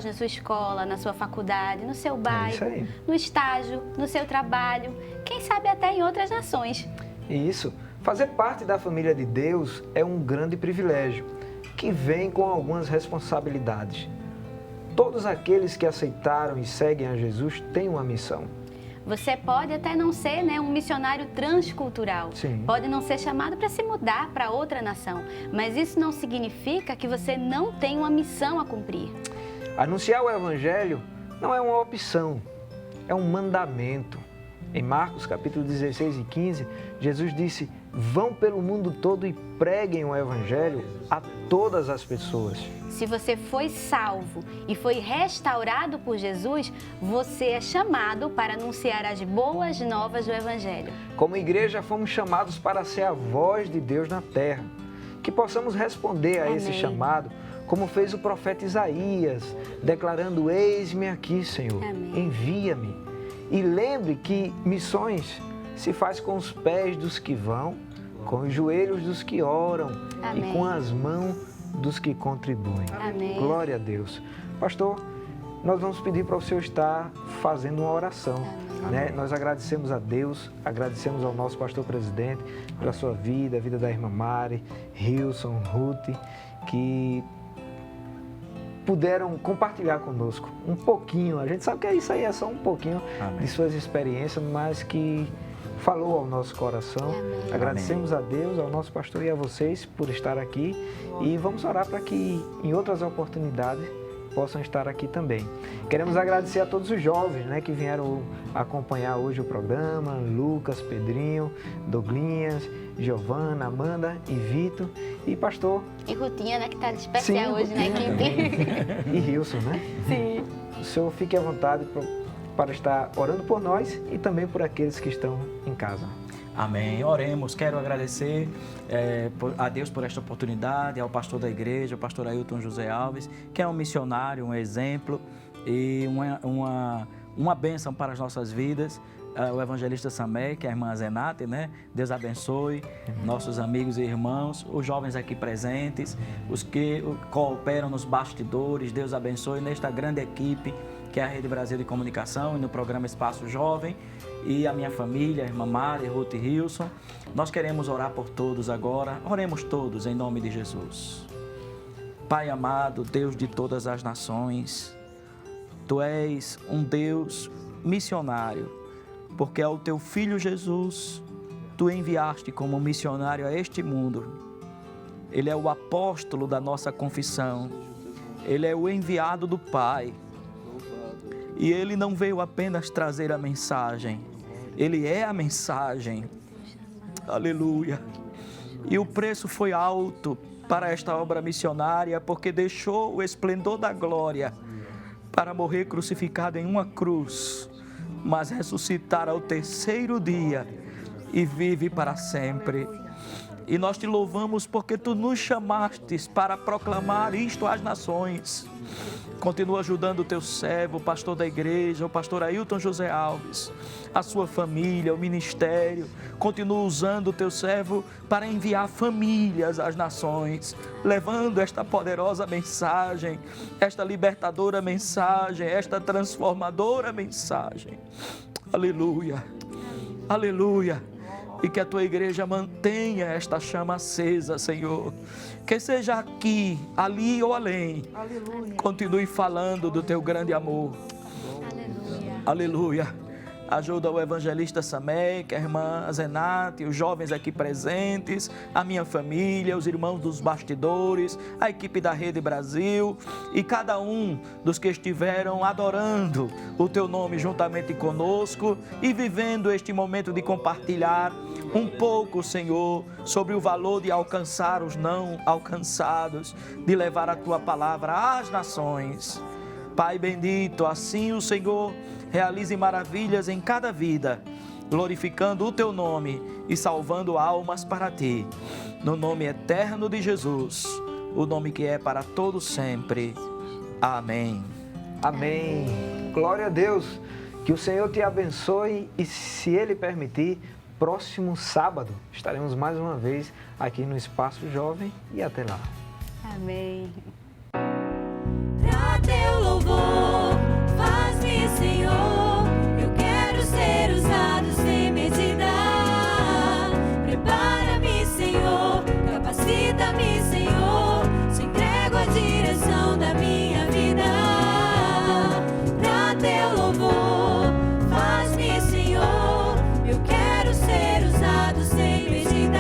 na sua escola, na sua faculdade, no seu isso bairro, aí. no estágio, no seu trabalho, quem sabe até em outras nações. E isso, fazer parte da família de Deus é um grande privilégio, que vem com algumas responsabilidades. Todos aqueles que aceitaram e seguem a Jesus têm uma missão. Você pode até não ser, né, um missionário transcultural. Sim. Pode não ser chamado para se mudar para outra nação. Mas isso não significa que você não tem uma missão a cumprir. Anunciar o Evangelho não é uma opção, é um mandamento. Em Marcos capítulo 16 e 15, Jesus disse: "Vão pelo mundo todo e preguem o Evangelho a todas as pessoas." Se você foi salvo e foi restaurado por Jesus, você é chamado para anunciar as boas novas do Evangelho. Como igreja, fomos chamados para ser a voz de Deus na terra. Que possamos responder a esse Amém. chamado, como fez o profeta Isaías, declarando: "Eis-me aqui, Senhor, Amém. envia-me." E lembre que missões se faz com os pés dos que vão, com os joelhos dos que oram Amém. e com as mãos dos que contribuem. Amém. Glória a Deus. Pastor, nós vamos pedir para o senhor estar fazendo uma oração. Né? Nós agradecemos a Deus, agradecemos ao nosso pastor presidente pela sua vida, a vida da irmã Mari, Hilson, Ruth, que puderam compartilhar conosco um pouquinho. A gente sabe que isso aí é só um pouquinho Amém. de suas experiências, mas que falou ao nosso coração. Amém. Agradecemos a Deus, ao nosso pastor e a vocês por estar aqui. E vamos orar para que em outras oportunidades possam estar aqui também. Queremos agradecer a todos os jovens, né, que vieram acompanhar hoje o programa, Lucas, Pedrinho, Douglinhas, Giovana, Amanda e Vitor e pastor. E Rutinha, né, que está especial hoje na equipe. E Rilson, né? Sim. O senhor fique à vontade para estar orando por nós e também por aqueles que estão em casa. Amém. Oremos. Quero agradecer a Deus por esta oportunidade, ao pastor da igreja, o pastor Ailton José Alves, que é um missionário, um exemplo e uma bênção para as nossas vidas. O evangelista Samek, a irmã Zenate, né? Deus abençoe nossos amigos e irmãos, os jovens aqui presentes, os que cooperam nos bastidores. Deus abençoe nesta grande equipe que é a Rede Brasil de Comunicação e no programa Espaço Jovem, e a minha família, a irmã Mari, Ruth e Rilson. Nós queremos orar por todos agora. Oremos todos em nome de Jesus. Pai amado, Deus de todas as nações, Tu és um Deus missionário, porque ao Teu Filho Jesus, Tu enviaste como missionário a este mundo. Ele é o apóstolo da nossa confissão. Ele é o enviado do Pai. E Ele não veio apenas trazer a mensagem, Ele é a mensagem. Aleluia. E o preço foi alto para esta obra missionária, porque deixou o esplendor da glória para morrer crucificado em uma cruz, mas ressuscitar ao terceiro dia e vive para sempre. E nós te louvamos porque Tu nos chamastes para proclamar isto às nações. Continua ajudando o Teu servo, o pastor da igreja, o pastor Ailton José Alves, a sua família, o ministério. Continua usando o Teu servo para enviar famílias às nações, levando esta poderosa mensagem, esta libertadora mensagem, esta transformadora mensagem. Aleluia, aleluia. E que a Tua igreja mantenha esta chama acesa, Senhor. Que seja aqui, ali ou além. Aleluia. Continue falando do Teu grande amor. Aleluia. Aleluia. Ajuda o evangelista Samek, a irmã Zenate, os jovens aqui presentes, a minha família, os irmãos dos bastidores, a equipe da Rede Brasil e cada um dos que estiveram adorando o Teu nome juntamente conosco e vivendo este momento de compartilhar um pouco, Senhor, sobre o valor de alcançar os não alcançados, de levar a Tua palavra às nações. Pai bendito, assim o Senhor realize maravilhas em cada vida, glorificando o Teu nome e salvando almas para Ti. No nome eterno de Jesus, o nome que é para todos sempre. Amém. Amém. Glória a Deus. Que o Senhor te abençoe e, se Ele permitir, próximo sábado estaremos mais uma vez aqui no Espaço Jovem e até lá. Amém. Pra Teu louvor, faz-me, Senhor, eu quero ser usado sem medida. Prepara-me, Senhor, capacita-me, Senhor, te entrego a direção da minha vida. Pra Teu louvor, faz-me, Senhor, eu quero ser usado sem medida.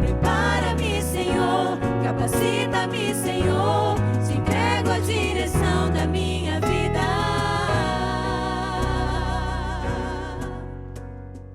Prepara-me, Senhor, capacita-me, Senhor.